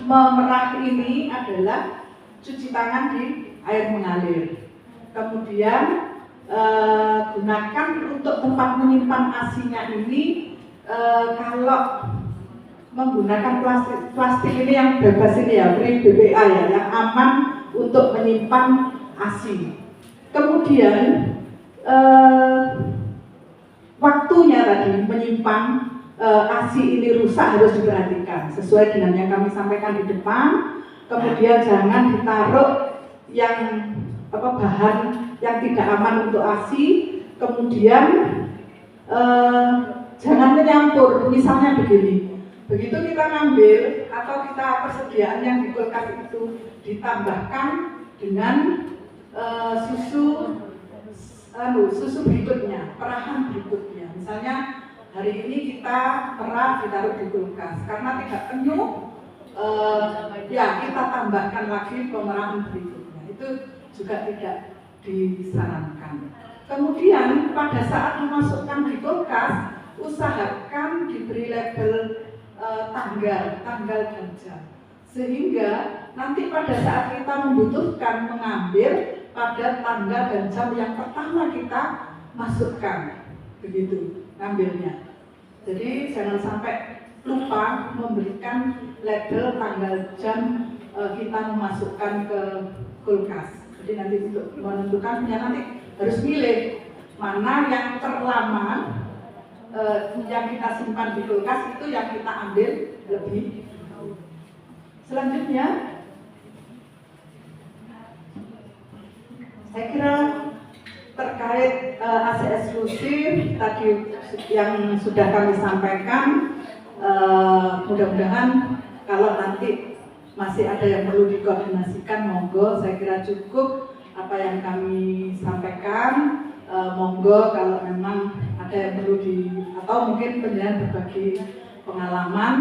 memerah ini adalah cuci tangan di air mengalir. Kemudian gunakan untuk tempat menyimpan asinya ini kalau menggunakan plastik ini yang bebas ini ya, free BPA ya, yang aman untuk menyimpan ASI. Kemudian waktunya tadi menyimpan ASI ini rusak harus diperhatikan sesuai dengan yang kami sampaikan di depan. Kemudian jangan ditaruh yang bahan yang tidak aman untuk ASI. Kemudian jangan menyampur. Misalnya begini, begitu kita ngambil atau kita persediaan yang di kulkas itu ditambahkan dengan susu berikutnya, perahan berikutnya. Misalnya hari ini kita perah ditaruh di kulkas karena tidak penuh, ya kita tambahkan lagi pemerahan berikutnya. Itu juga tidak disarankan. Kemudian pada saat memasukkan di kulkas, usahakan diberi label tanggal dan jam, sehingga nanti pada saat kita membutuhkan mengambil pada tanggal dan jam yang pertama kita masukkan, begitu ngambilnya. Jadi jangan sampai lupa memberikan label tanggal jam kita memasukkan ke kulkas. Jadi nanti untuk menentukannya nanti harus milih mana yang terlama yang kita simpan di kulkas itu yang kita ambil lebih dahulu. Selanjutnya, saya kira terkait AC eksklusif tadi yang sudah kami sampaikan, mudah-mudahan kalau nanti masih ada yang perlu dikoordinasikan, monggo. Saya kira cukup apa yang kami sampaikan. Monggo kalau memang ada yang perlu atau mungkin penjelasan berbagi pengalaman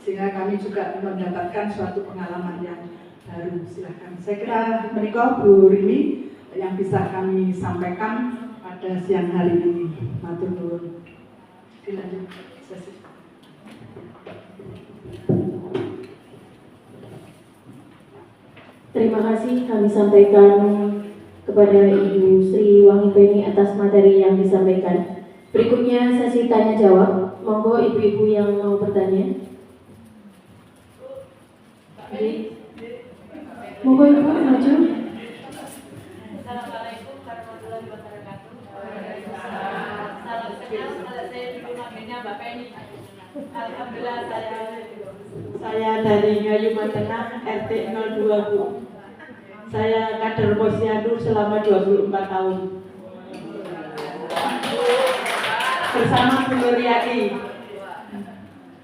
sehingga kami juga mendapatkan suatu pengalaman yang baru. Silakan. Saya kira menikah Bu Rini yang bisa kami sampaikan pada siang hari ini. Matur nuwun. Dilanjut sesi. Terima kasih kami sampaikan kepada Ibu Sri Wangipeni atas materi yang disampaikan. Berikutnya sesi tanya jawab. Monggo ibu-ibu yang mau bertanya. Monggo ibu maju. Assalamualaikum warahmatullahi wabarakatuh. Salam kenal, saya Ibu Mabena Mbak Penny. Alhamdulillah saya dari Ngayu Tengah RT 02 Bu. Saya kader Posyandu selama 24 tahun. Bersama Bu Nuriati.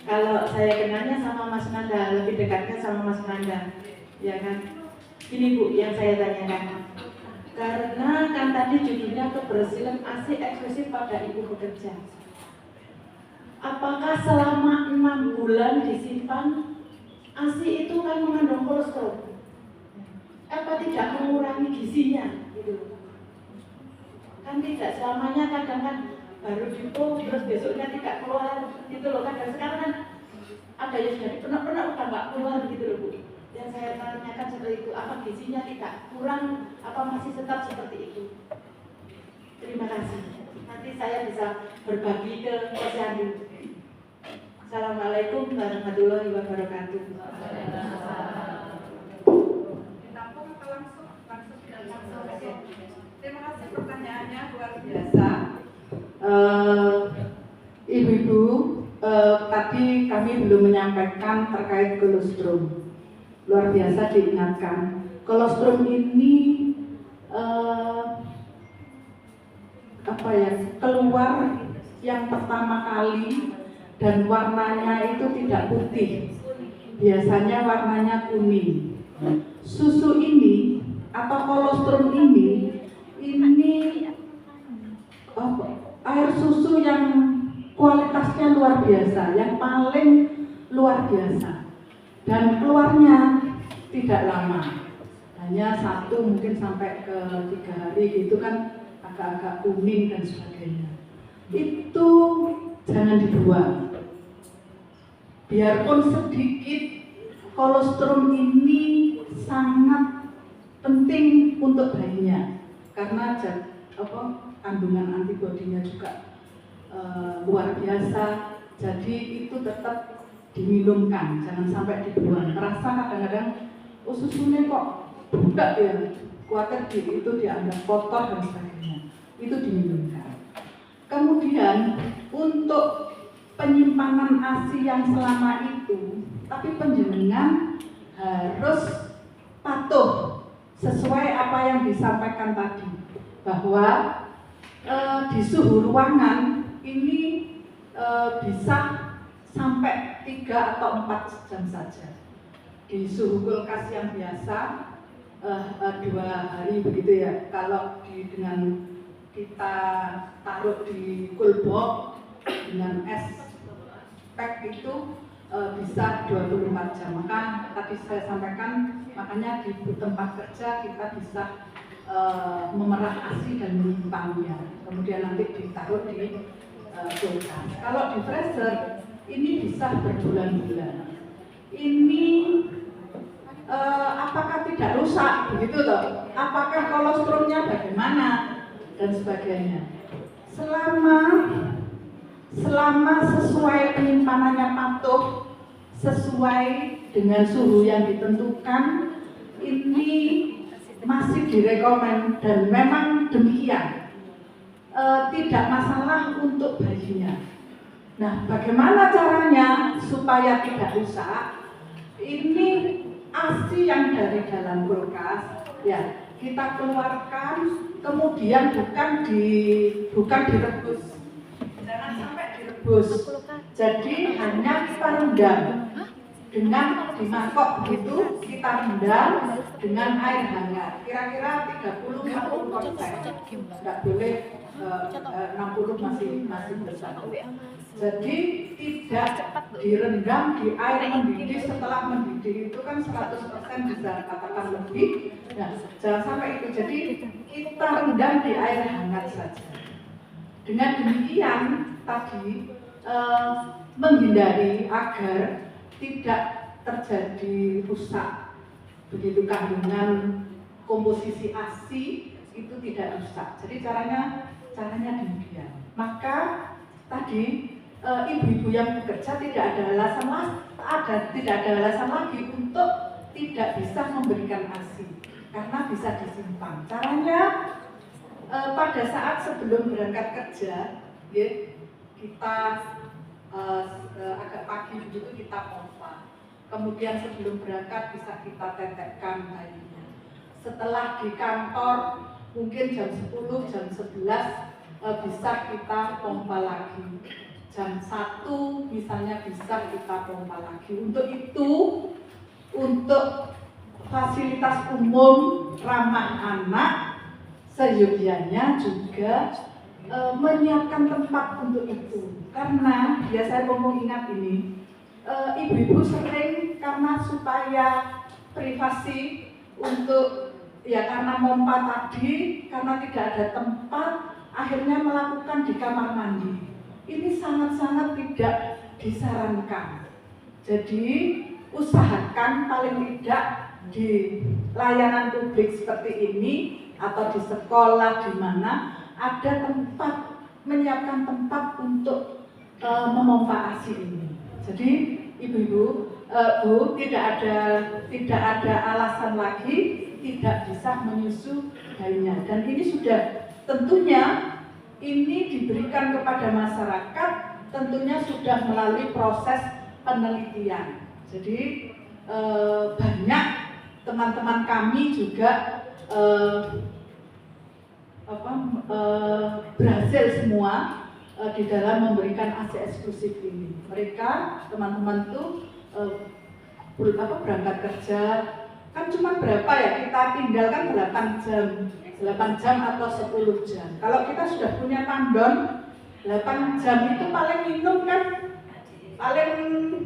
Kalau saya kenalnya sama Mas Nanda, lebih dekatnya sama Mas Nanda. Ya kan? Ini Bu yang saya tanyakan. Karena kan tadi judulnya keberhasilan ASI eksklusif pada ibu bekerja. Apakah selama 6 bulan disimpan ASI itu kan mengandung kolesterol? Apa tidak mengurangi gizinya? Gitu. Kan tidak selamanya, kadang kan baru dipo terus besoknya tidak keluar gitu loh. Kadang sekarang kan ada yang jadi pernah udah nggak keluar gitu loh Bu. Yang saya tanyakan seperti itu, apa gizinya tidak kurang, apa masih tetap seperti itu? Terima kasih. Nanti saya bisa berbagi ke Posyandu. Assalamualaikum warahmatullahi wabarakatuh. Ditampung atau langsung? Langsung. Terima kasih pertanyaannya luar biasa. Ibu-ibu, tadi kami belum menyampaikan terkait kolostrum. Luar biasa diingatkan. Kolostrum ini keluar yang pertama kali dan warnanya itu tidak putih, biasanya warnanya kuning. Susu ini atau kolostrum ini air susu yang kualitasnya luar biasa, yang paling luar biasa, dan keluarnya tidak lama, hanya 1 mungkin sampai ke 3 hari gitu kan, agak-agak kuning dan sebagainya. itu jangan dibuang. Biarpun sedikit, kolostrum ini sangat penting untuk bayinya karena kandungan antibodinya juga luar biasa. Jadi itu tetap diminumkan, jangan sampai dibuang. Terasa kadang-kadang susunya kok budak ya, khawatir itu dianggap kotor dan sebagainya, itu diminumkan. Kemudian untuk penyimpanan ASI yang selama itu, tapi penjenengan harus patuh sesuai apa yang disampaikan tadi, bahwa di suhu ruangan ini bisa sampai 3 atau 4 jam saja. Di suhu kulkas yang biasa 2 hari begitu ya. Kalau dengan kita taruh di coolbox dengan es pack itu bisa 24 jam. Maka tadi saya sampaikan, makanya di tempat kerja kita bisa memerah ASI dan menyimpannya. Kemudian nanti ditaruh di kulkas. Kalau di freezer ini bisa berbulan-bulan. Ini apakah tidak rusak begitu toh? Apakah kolostrumnya bagaimana dan sebagainya? Selama sesuai penyimpanannya patuh, sesuai dengan suhu yang ditentukan, ini masih direkomend dan memang demikian. Tidak masalah untuk bayinya. Nah, bagaimana caranya supaya tidak rusak? Ini ASI yang dari dalam kulkas, ya kita keluarkan, kemudian bukan direbus, jangan sampai direbus. Jadi hanya kita rendam dengan di mangkok begitu, kita rendam dengan air hangat, kira-kira 30-40%, tidak boleh 60 masih bersatu. Jadi tidak direndam di air mendidih. Setelah mendidih itu kan 100% bisa katakan lebih. Nah, jangan sampai itu. Jadi kita rendam di air hangat saja. Dengan demikian tadi menghindari agar tidak terjadi rusak. Begitu kandungan komposisi ASI itu tidak rusak. Jadi caranya demikian. Maka tadi ibu-ibu yang bekerja tidak ada alasan lagi untuk tidak bisa memberikan ASI karena bisa disimpan. Caranya pada saat sebelum berangkat kerja, ya, kita agak pagi begitu kita pompa. Kemudian sebelum berangkat bisa kita tetekkan bayinya. Setelah di kantor mungkin jam 10, jam 11 bisa kita pompa lagi. Jam 1 misalnya bisa kita pompa lagi. Untuk itu, untuk fasilitas umum ramah anak, seyogianya juga menyiapkan tempat untuk itu. Karena ya saya ngomong ingat ini, ibu-ibu sering karena supaya privasi untuk ya karena pompa tadi, karena tidak ada tempat, akhirnya melakukan di kamar mandi. Ini sangat-sangat tidak disarankan. Jadi usahakan paling tidak di layanan publik seperti ini atau di sekolah di mana ada tempat, menyiapkan tempat untuk memompa ASI ini. Jadi ibu-ibu, Bu, tidak ada alasan lagi tidak bisa menyusu bayinya. Dan ini sudah tentunya ini diberikan kepada masyarakat, tentunya sudah melalui proses penelitian. Jadi banyak teman-teman kami juga berhasil semua di dalam memberikan ASI eksklusif ini. Mereka teman-teman itu berangkat kerja kan cuma berapa ya, kita tinggalkan 8 jam atau 10 jam. Kalau kita sudah punya tandon 8 jam itu paling minum kan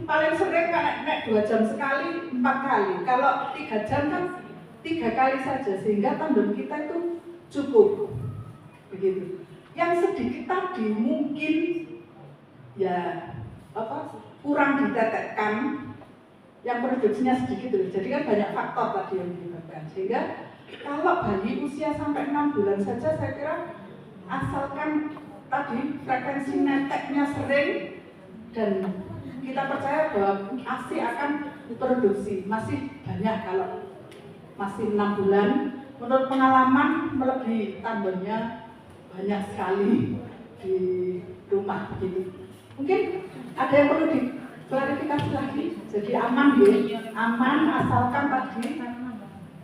paling sering kan 2 jam sekali, 4 kali. Kalau 3 jam kan 3 kali saja, sehingga tandon kita itu cukup. Begitu. yang sedikit tadi mungkin ya kurang ditetekkan, yang produksinya sedikit loh. Jadi kan banyak faktor tadi yang menyebabkan, sehingga kalau bayi usia sampai 6 bulan saja saya kira asalkan tadi frekuensi neteknya sering dan kita percaya bahwa ASI akan produksi masih banyak. Kalau masih 6 bulan menurut pengalaman melebihi tandemnya banyak sekali di rumah begitu. Mungkin ada yang perlu diklarifikasi lagi. Jadi aman ya, aman asalkan tadi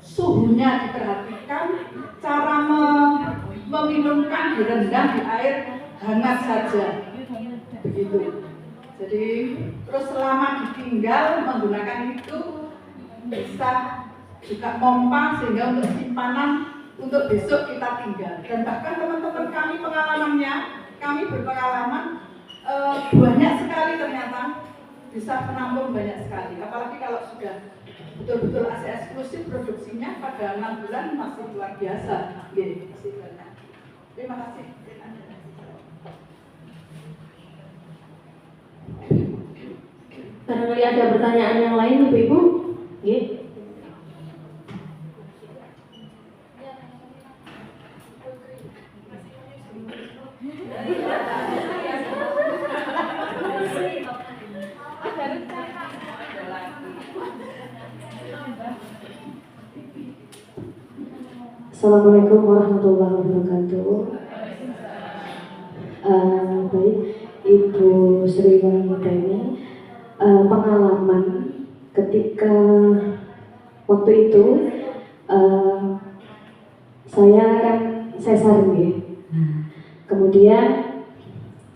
suhunya diperhatikan, cara meminumkan direndam di air hangat saja, begitu. Jadi terus selama ditinggal menggunakan itu bisa juga pompa sehingga untuk simpanan untuk besok kita tinggal. Dan bahkan teman-teman kami pengalamannya, kami berpengalaman banyak sekali ternyata bisa menampung banyak sekali. Apalagi kalau sudah betul-betul ASI eksklusif produksinya pada 6 bulan masih luar biasa. Masih banyak. Terima kasih. Barangkali ada pertanyaan yang lain, Ibu-Ibu? Assalamualaikum warahmatullahi wabarakatuh. Baik, Ibu Sri Wahyudani, pengalaman ketika waktu itu saya kan sesar nih. Kemudian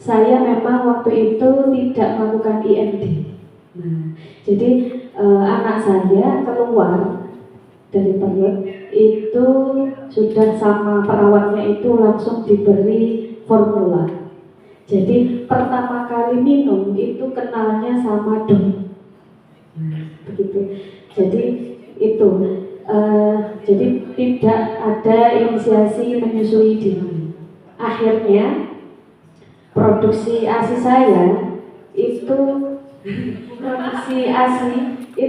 saya memang waktu itu tidak melakukan IMD. Jadi anak saya keluar dari perut itu sudah sama perawatnya itu langsung diberi formula. Jadi pertama kali minum itu kenalnya sama dom. Begitu. Jadi itu jadi tidak ada inisiasi menyusui dini. Akhirnya produksi ASI saya itu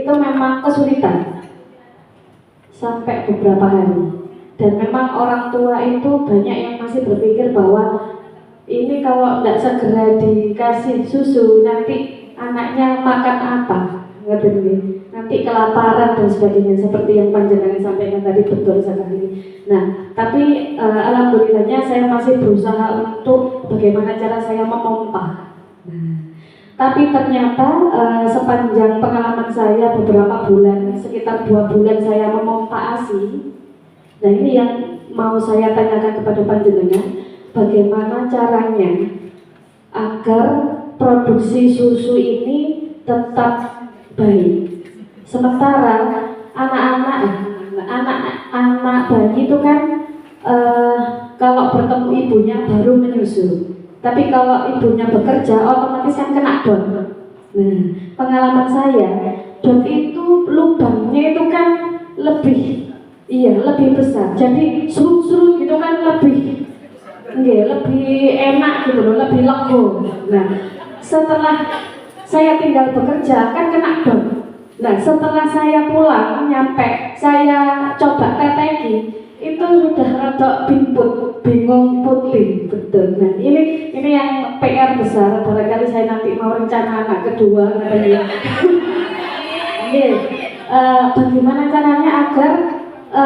memang kesulitan sampai beberapa hari. Dan memang orang tua itu banyak yang masih berpikir bahwa ini kalau tidak segera dikasih susu nanti anaknya makan apa, nanti kelaparan dan sebagainya, seperti yang panjenengan sampaikan tadi, betul sekali. Nah, tapi alhamdulillahnya saya masih berusaha untuk bagaimana cara saya memompa. Tapi ternyata sepanjang pengalaman saya beberapa bulan, sekitar 2 bulan saya memompa ASI. Nah, ini yang mau saya tanyakan kepada panjenengan, bagaimana caranya agar produksi susu ini tetap baik. Sementara anak bayi itu kan kalau bertemu ibunya baru menyusu. Tapi kalau ibunya bekerja otomatis kan kena dot. Nah, pengalaman saya, dot itu lubangnya itu kan lebih besar. Jadi serut-serut gitu kan lebih enak gitu loh, lebih lego. Nah, setelah saya tinggal bekerja kan kena dot. Nah, setelah saya pulang nyampe, saya coba teteki, itu sudah rada bingung putih, betul. Nah, ini yang PR besar. Barangkali saya nanti mau rencana anak kedua. Bagaimana caranya agar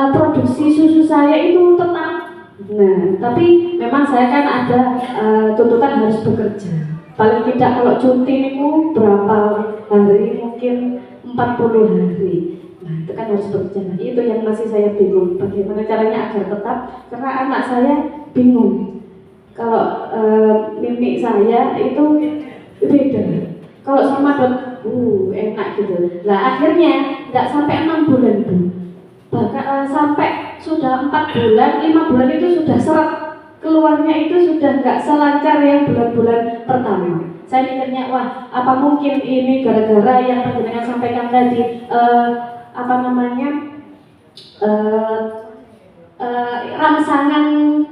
produksi susu saya itu tetap. Nah, tapi memang saya kan ada tuntutan harus bekerja. Paling tidak kalau cuti itu berapa hari, mungkin 40 hari. Nah, itu kan harus bekerja. Itu yang masih saya bingung, bagaimana caranya agar tetap, karena anak saya bingung. Kalau mimik saya itu beda. Kalau sama dot, enak gitu. Nah, akhirnya nggak sampai 6 bulan Bu. Bahkan sampai sudah 4 bulan, 5 bulan itu sudah seret. Keluarnya itu sudah nggak selancar yang bulan-bulan pertama. Saya mikirnya, wah, apa mungkin ini gara-gara yang panjenengan sampaikan tadi, rangsangan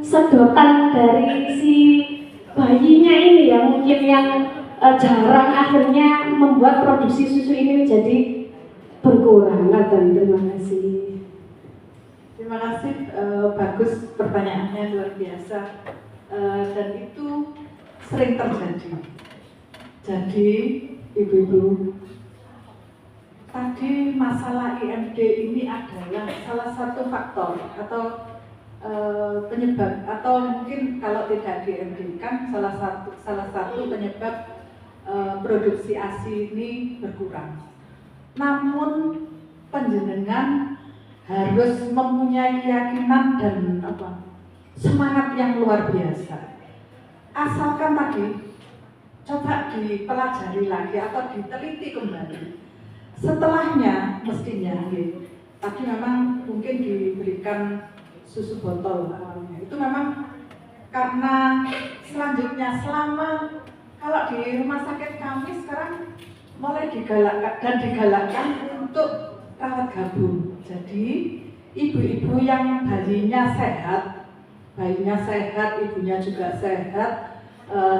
sedotan hambatan dari si bayinya ini ya, mungkin yang jarang akhirnya membuat produksi susu ini menjadi berkurang. Terima kasih. Terima kasih, bagus pertanyaannya, luar biasa. Dan itu sering terjadi. Jadi ibu-ibu, tadi masalah IMD ini adalah salah satu faktor atau penyebab, atau mungkin kalau tidak di-IMD kan salah satu penyebab produksi ASI ini berkurang. Namun penjenengan harus mempunyai keyakinan dan semangat yang luar biasa. Asalkan tadi coba dipelajari lagi atau diteliti kembali. Setelahnya mestinya tadi memang mungkin diberikan susu botol awalnya. Itu memang karena selanjutnya selama kalau di rumah sakit kami sekarang mulai digalakkan untuk rawat gabung. Jadi ibu-ibu yang bayinya sehat, ibunya juga sehat,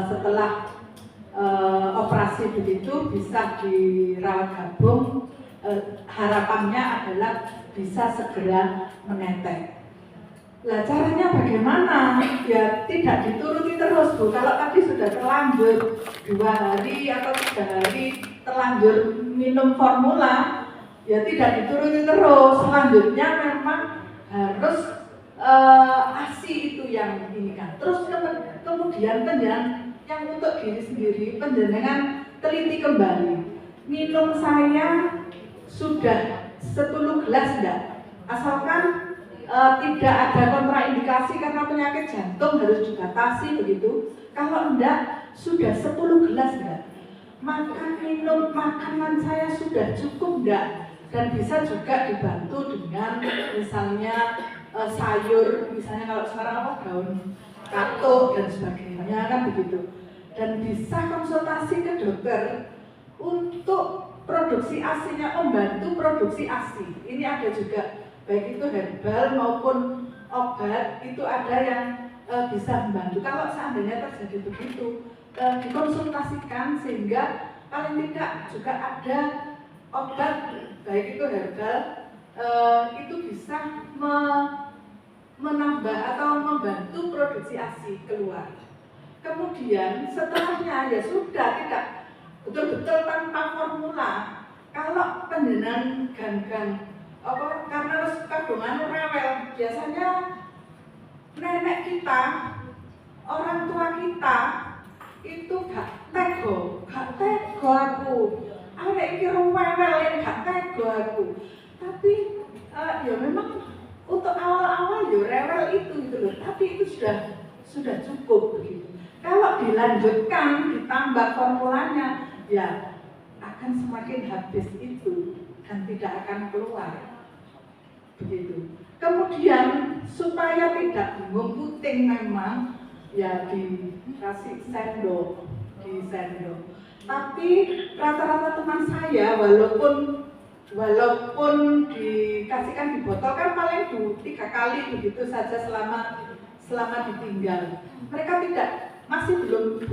setelah operasi begitu bisa dirawat gabung, harapannya adalah bisa segera menetes. Lah caranya bagaimana? Ya tidak dituruti terus Bu. Kalau tadi sudah terlanjur 2 hari atau 3 hari terlanjur minum formula, ya tidak dituruti terus. Selanjutnya memang harus ASI itu yang ini kan. Terus kemudian yang untuk diri sendiri, penjenengan teliti kembali. Minum saya sudah 10 gelas enggak? Asalkan tidak ada kontraindikasi karena penyakit jantung harus dibatasi begitu. Kalau enggak, sudah 10 gelas enggak? Minum makanan saya sudah cukup enggak? Dan bisa juga dibantu dengan misalnya sayur, misalnya kalau sekarang daun katuk dan sebagainya kan begitu. Dan bisa konsultasi ke dokter untuk produksi ASI-nya, membantu produksi ASI. Ini ada juga, baik itu herbal maupun obat, itu ada yang bisa membantu. Kalau seandainya terjadi begitu, dikonsultasikan sehingga paling tidak juga ada obat, baik itu herbal, itu bisa menambah atau membantu produksi ASI keluar. Kemudian setelahnya ya sudah tidak betul-betul tanpa formula. Kalau penjenengan gan-gan karena kandungan rewel, biasanya nenek kita, orang tua kita itu gak tego aku. Ada iki rewel yang gak tego aku. Tapi ya memang untuk awal-awal ya rewel itu gitu loh. Tapi itu sudah cukup begitu. Kalau dilanjutkan, ditambah formulanya, ya akan semakin habis itu dan tidak akan keluar. Begitu. Kemudian supaya tidak bingung puting memang ya dikasih sendok, Tapi rata-rata teman saya walaupun dikasihkan di botol kan paling 3 kali begitu saja selama ditinggal. Mereka masih belum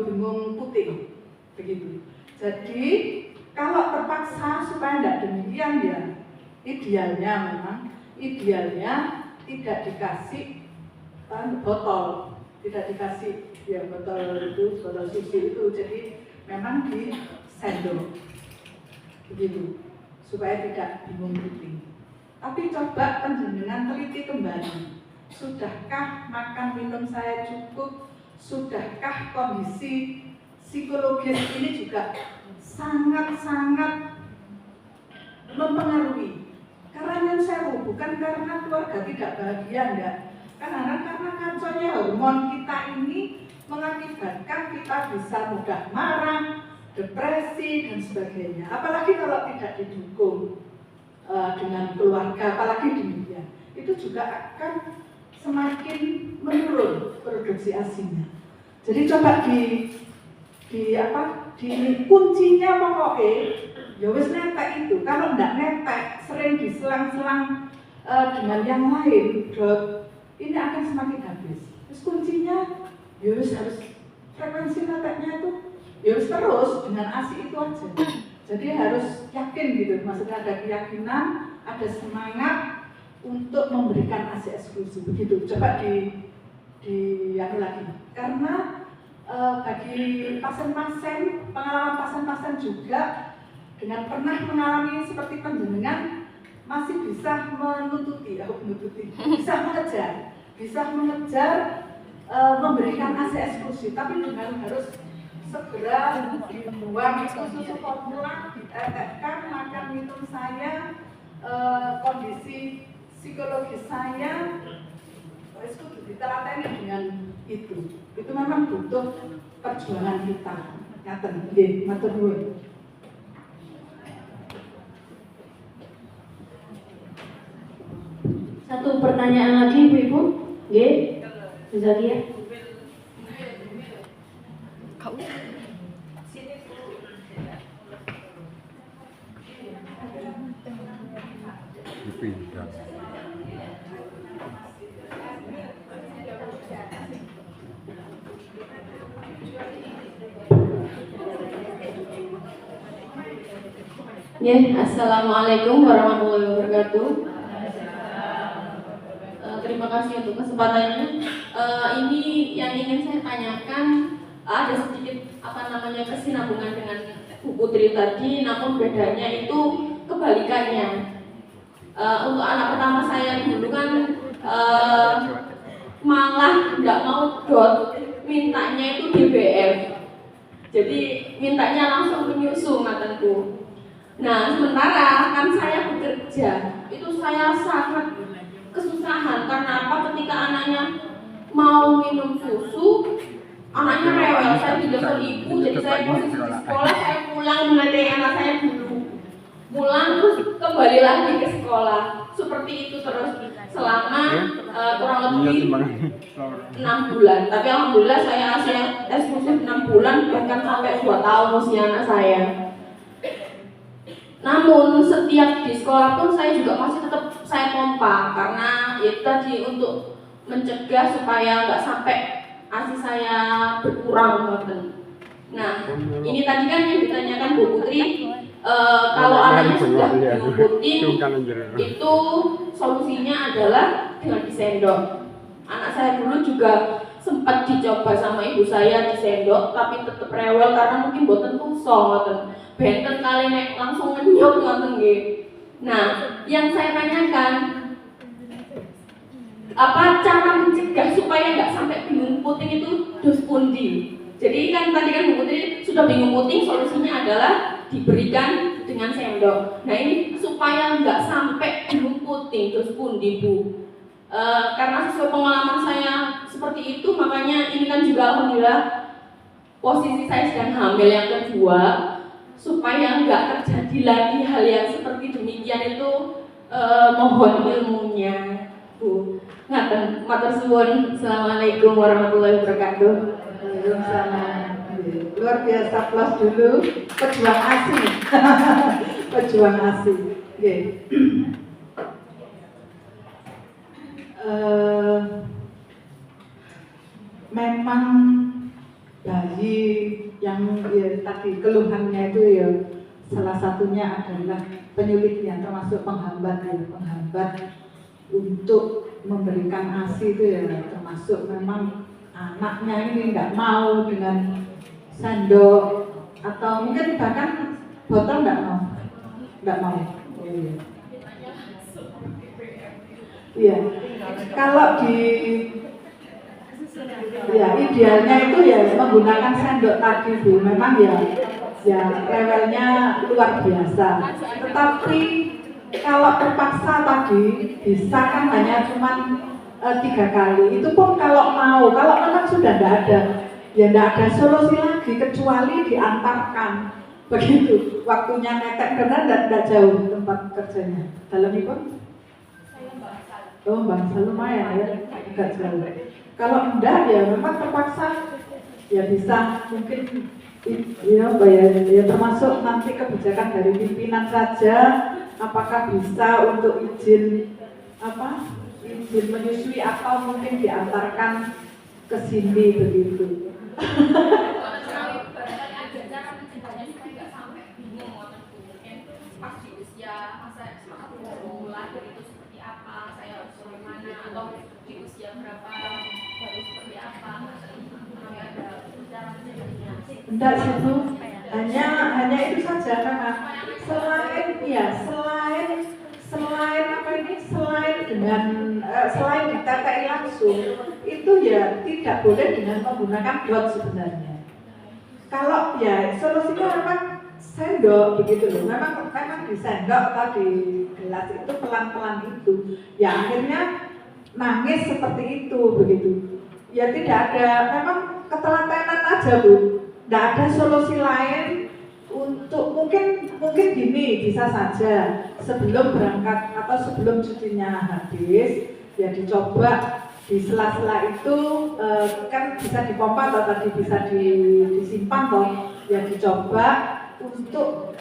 bingung puting begitu. Jadi kalau terpaksa supaya tidak demikian ya idealnya tidak dikasih botol, tidak dikasih ya botol susu itu, jadi memang di sendok begitu supaya tidak bingung puting. Tapi coba penjenengan teliti kembali, sudahkah makan minum saya cukup, sudahkah kondisi psikologis ini juga sangat-sangat mempengaruhi. Karena yang sewu bukan karena keluarga tidak bahagia, enggak. Karena kacaunya hormon kita ini mengakibatkan kita bisa mudah marah, depresi dan sebagainya. Apalagi kalau tidak didukung dengan keluarga, apalagi demikian, itu juga akan semakin menurun produksi ASI-nya. Jadi coba kuncinya pokoknya ya wis netek itu. Kalau enggak netek, sering diselang-selang dengan yang lain, ini akan semakin habis. Terus kuncinya ya harus frekuensi neteknya itu ya terus dengan ASI itu aja. Jadi harus yakin gitu, maksudnya ada keyakinan, ada semangat untuk memberikan ASI eksklusif begitu. Coba di anu lagi, karena bagi pasien-pasien, pengalaman pasien-pasien juga dengan pernah mengalami seperti panjenengan masih bisa bisa mengejar memberikan ASI eksklusif, tapi dengan harus segera dibuang itu susu formula, ditetekkan makan minum saya, kondisi psikologis saya, itu ditelateni dengan itu memang butuh perjuangan kita. Ngaten, nggih, matur nuwun. Satu pertanyaan lagi Ibu-ibu. Nggih. Zakia. Ya, assalamualaikum warahmatullahi wabarakatuh. Terima kasih untuk kesempatannya. Ini yang ingin saya tanyakan, ada sedikit kesinambungan dengan Bu Putri tadi, namun bedanya itu kebalikannya. Untuk anak pertama saya dulu kan malah nggak mau dot, mintanya itu DBF. Jadi mintanya langsung menyusu ngatenku. Nah, sementara kan saya bekerja, itu saya sangat kesusahan. Karena apa? Ketika anaknya mau minum susu, anaknya rewel. Saya telepon ibu, jadi saya posisi di sekolah, saya pulang melatih anak saya dulu. Pulang terus kembali lagi ke sekolah. Seperti itu terus selama kurang lebih 6 bulan. Tapi alhamdulillah saya ASI eksklusif 6 bulan, bahkan sampai 2 tahun usia anak saya. Namun setiap di sekolah pun saya juga masih tetap saya pompa, karena itu tadi untuk mencegah supaya nggak sampai ASI saya berkurang. Nah, ini tadi kan yang ditanyakan Bu Putri, kalau anaknya sudah diumputin, itu solusinya adalah dengan disendok. Anak saya dulu juga sempat dicoba sama ibu saya disendok, tapi tetap rewel karena mungkin boten tuso, benten kali nek langsung ngenyok ngoten nggih. Nah, yang saya tanyakan, apa cara mencegah supaya nggak sampai bingung puting itu dos pundi? Jadi kan tadi kan Bu Putri sudah bingung puting, solusinya adalah diberikan dengan sendok. Nah, ini supaya nggak sampai bingung puting dos pundi Bu. Karena sesuai pengalaman saya seperti itu, makanya ini kan juga alhamdulillah posisi saya sedang hamil yang kedua. Supaya nggak terjadi lagi hal yang seperti demikian itu, mohon ilmunya Bu. Ngaten, matur suwun. Assalamualaikum warahmatullahi wabarakatuh. Waalaikumsalam. Luar biasa, plus dulu pejuang ASI. Pejuang ASI. Oke. Memang bayi yang ya, tadi keluhannya itu ya salah satunya adalah penyulitnya, termasuk penghambat untuk memberikan ASI itu ya, termasuk memang anaknya ini nggak mau dengan sendok atau mungkin bahkan botol nggak mau. Oh, iya. Iya, kalau di ya idealnya itu ya menggunakan sendok tadi Bu, memang ya rewelnya luar biasa. Tetapi kalau terpaksa tadi bisa kan hanya cuma 3 kali. Itu pun kalau mau, kalau memang sudah tidak ada, ya tidak ada solusi lagi kecuali diantarkan. Begitu waktunya netek karena tidak jauh tempat kerjanya. Dalam itu? Oh, bangsa lumayan ya, agak jauh. Kalau enggak ya memang terpaksa ya bisa mungkin ya termasuk nanti kebijakan dari pimpinan saja, apakah bisa untuk izin izin menyusui atau mungkin diantarkan ke sini begitu. Enggak situ, hanya itu saja memang selain ditetai langsung itu ya tidak boleh dengan menggunakan dot sebenarnya. Kalau ya solusinya memang sendok begitu loh, memang di sendok atau di gelas itu pelan-pelan itu, ya akhirnya nangis seperti itu begitu. Ya tidak ada, memang ketelatenan aja Bu, tidak ada solusi lain untuk mungkin gini bisa saja sebelum berangkat atau sebelum cutinya habis ya dicoba di sela-sela itu kan bisa dipompa atau tadi bisa disimpan toh ya dicoba untuk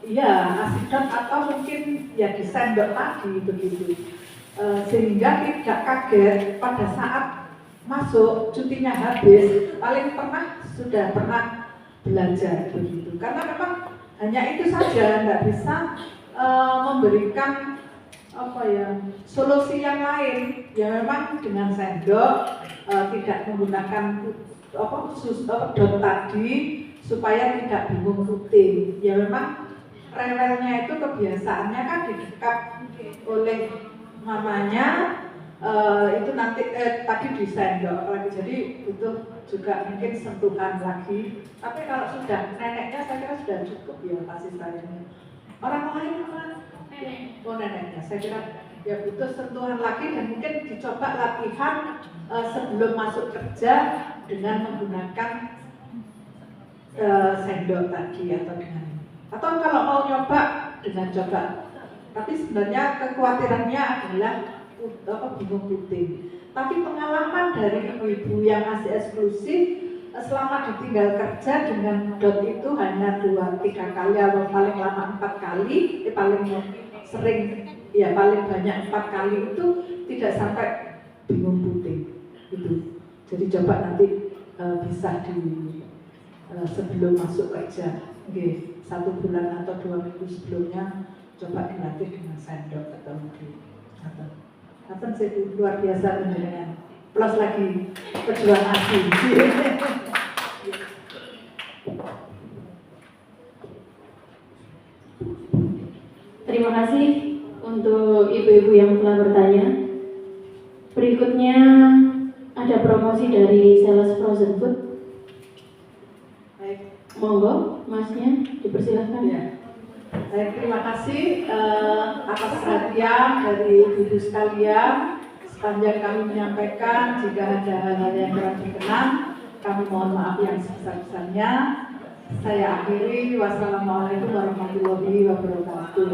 ya asidon atau mungkin ya disendok lagi begitu sehingga tidak kaget pada saat masuk cutinya habis paling sudah pernah belajar begitu karena memang hanya itu saja, nggak bisa memberikan apa ya solusi yang lain ya memang dengan sendok tidak menggunakan dot tadi supaya tidak bingung rutin ya memang rewelnya itu kebiasaannya kan didekap oleh mamanya itu nanti tadi di sendok lagi jadi butuh juga mungkin sentuhan lagi tapi kalau sudah neneknya saya kira sudah cukup ya kasih sayangnya orang lain neneknya saya kira ya butuh sentuhan lagi dan mungkin dicoba latihan sebelum masuk kerja dengan menggunakan sendok tadi atau kalau mau nyoba dengan coba tapi sebenarnya kekhawatirannya adalah bingung puting. Tapi pengalaman dari ibu-ibu yang masih eksklusif selama ditinggal kerja dengan dot itu hanya 2-3 kali atau paling lama 4 kali, paling sering ya paling banyak 4 kali itu tidak sampai bingung puting gitu. Jadi coba nanti bisa sebelum masuk kerja, okay, 1 bulan atau 2 minggu sebelumnya coba dilatih dengan sendok atau mungkin apa sih luar biasa dengan plus lagi pejuang asli. Terima kasih untuk ibu-ibu yang telah bertanya. Berikutnya ada promosi dari Sales Frozen Food. Baik. Monggo, masnya dipersilahkan. Ya. Baik, terima kasih atas perhatian dari ibu sekalian. Sepanjang kami menyampaikan jika ada hal-hal yang kurang berkenan, kami mohon maaf yang sebesar-besarnya. Saya akhiri. Wassalamualaikum warahmatullahi wabarakatuh.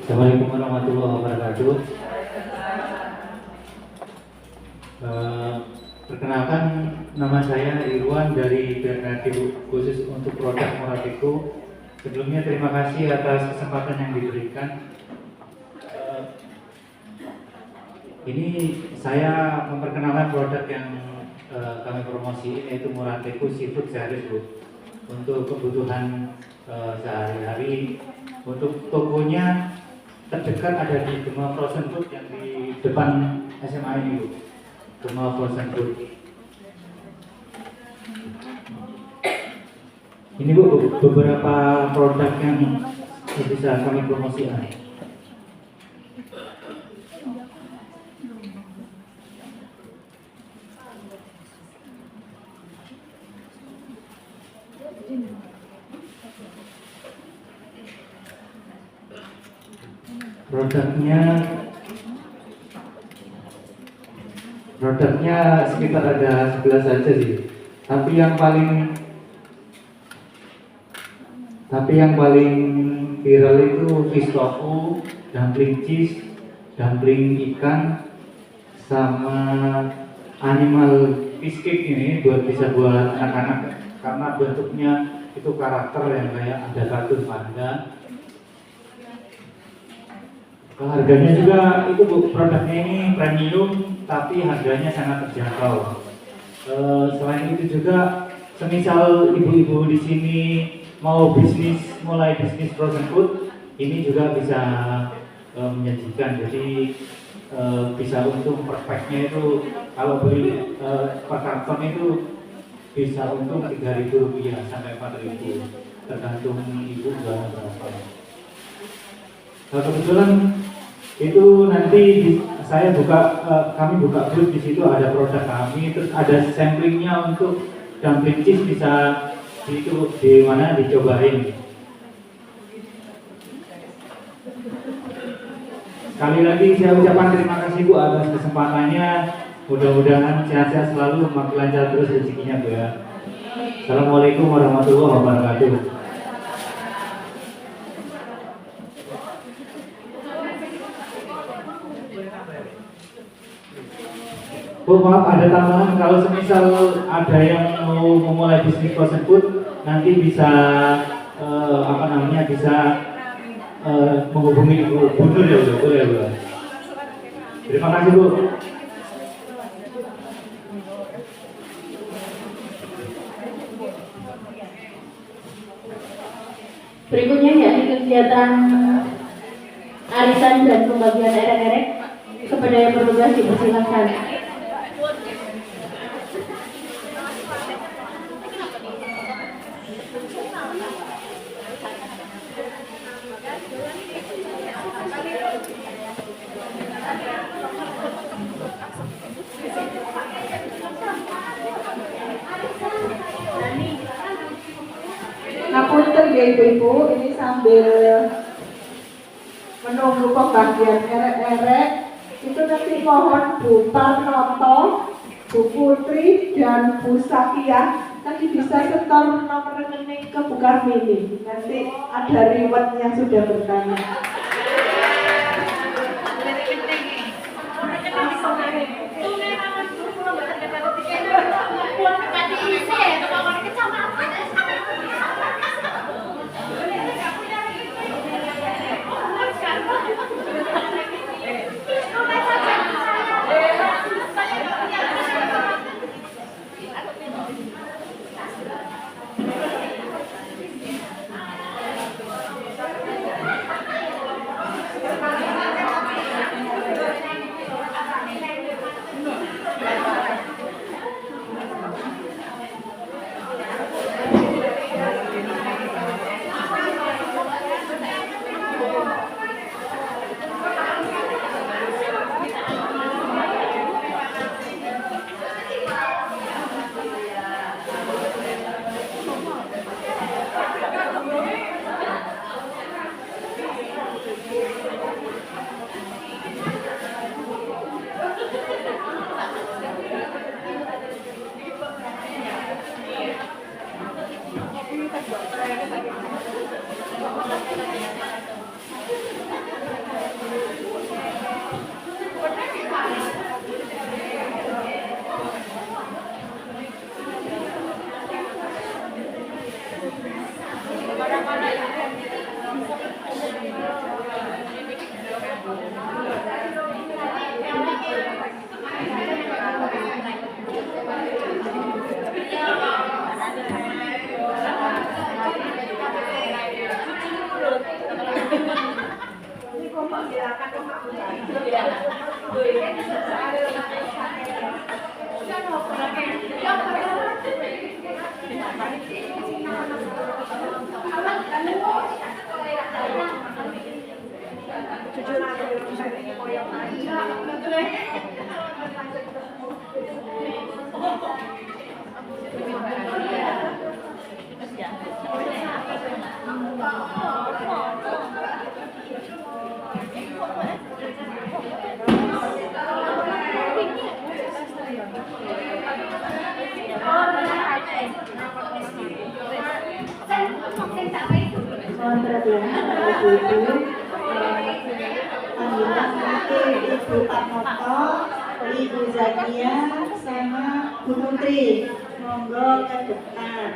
Assalamualaikum warahmatullahi wabarakatuh. Perkenalkan, nama saya Irwan dari BNRD khusus untuk produk Morateko. Sebelumnya terima kasih atas kesempatan yang diberikan. Ini saya memperkenalkan produk yang kami promosiin yaitu Morateko Seafood Series Bu. Untuk kebutuhan sehari-hari. Untuk tokonya terdekat ada di Gema Frozen Food yang di depan SMA ini Bu. Gema Frozen Food. Ini Bu, beberapa produk yang bisa kami promosikan. Produknya sekitar ada 11 saja sih. Tapi yang paling viral itu fish tofu, dumpling cheese, dumpling ikan, sama animal fish cake ini bisa buat anak-anak karena bentuknya itu karakter yang kayak ada kartun panda. Harganya juga itu produknya ini premium tapi harganya sangat terjangkau. Selain itu juga semisal ibu-ibu di sini mau mulai bisnis frozen food, ini juga bisa menyajikan. Jadi bisa untung per packnya itu kalau beli per karton itu bisa untung Rp3.000 sampai Rp4.000 tergantung ibu jualan berapa. Nah, kebetulan itu nanti kami buka booth di situ, ada produk kami, terus ada samplingnya untuk dumpling cheese, bisa di mana dicobain. Sekali lagi saya ucapkan terima kasih Bu atas kesempatannya. Mudah-mudahan sehat-sehat selalu, makin lancar terus rezekinya Bu ya. Assalamualaikum warahmatullahi wabarakatuh. Bu, maaf ada tambahan, kalau semisal ada yang mau memulai bisnis frozen food nanti bisa bisa menghubungi Bu Nur ya Bu, boleh Bu. Terima kasih Bu. Berikutnya yakni kegiatan arisan dan pembagian erek-erek. Kepada yang bertugas dipersilakan. Ngapunten ya ibu-ibu, ini sambil menunggu pembagian erek-erek itu nanti mohon Bu Parnoto, Bu Putri, dan Bu Sakia nanti bisa setor nomor rekening ke Bukar Mini. Nanti ada reward yang sudah bertanya. Jujur aku ini koyong aja. Mohon perhatian Ibu-ibu, panggilan nanti Ibu Tatmoto, Ibu Zakia, sama Bu Putri, monggo ke depan.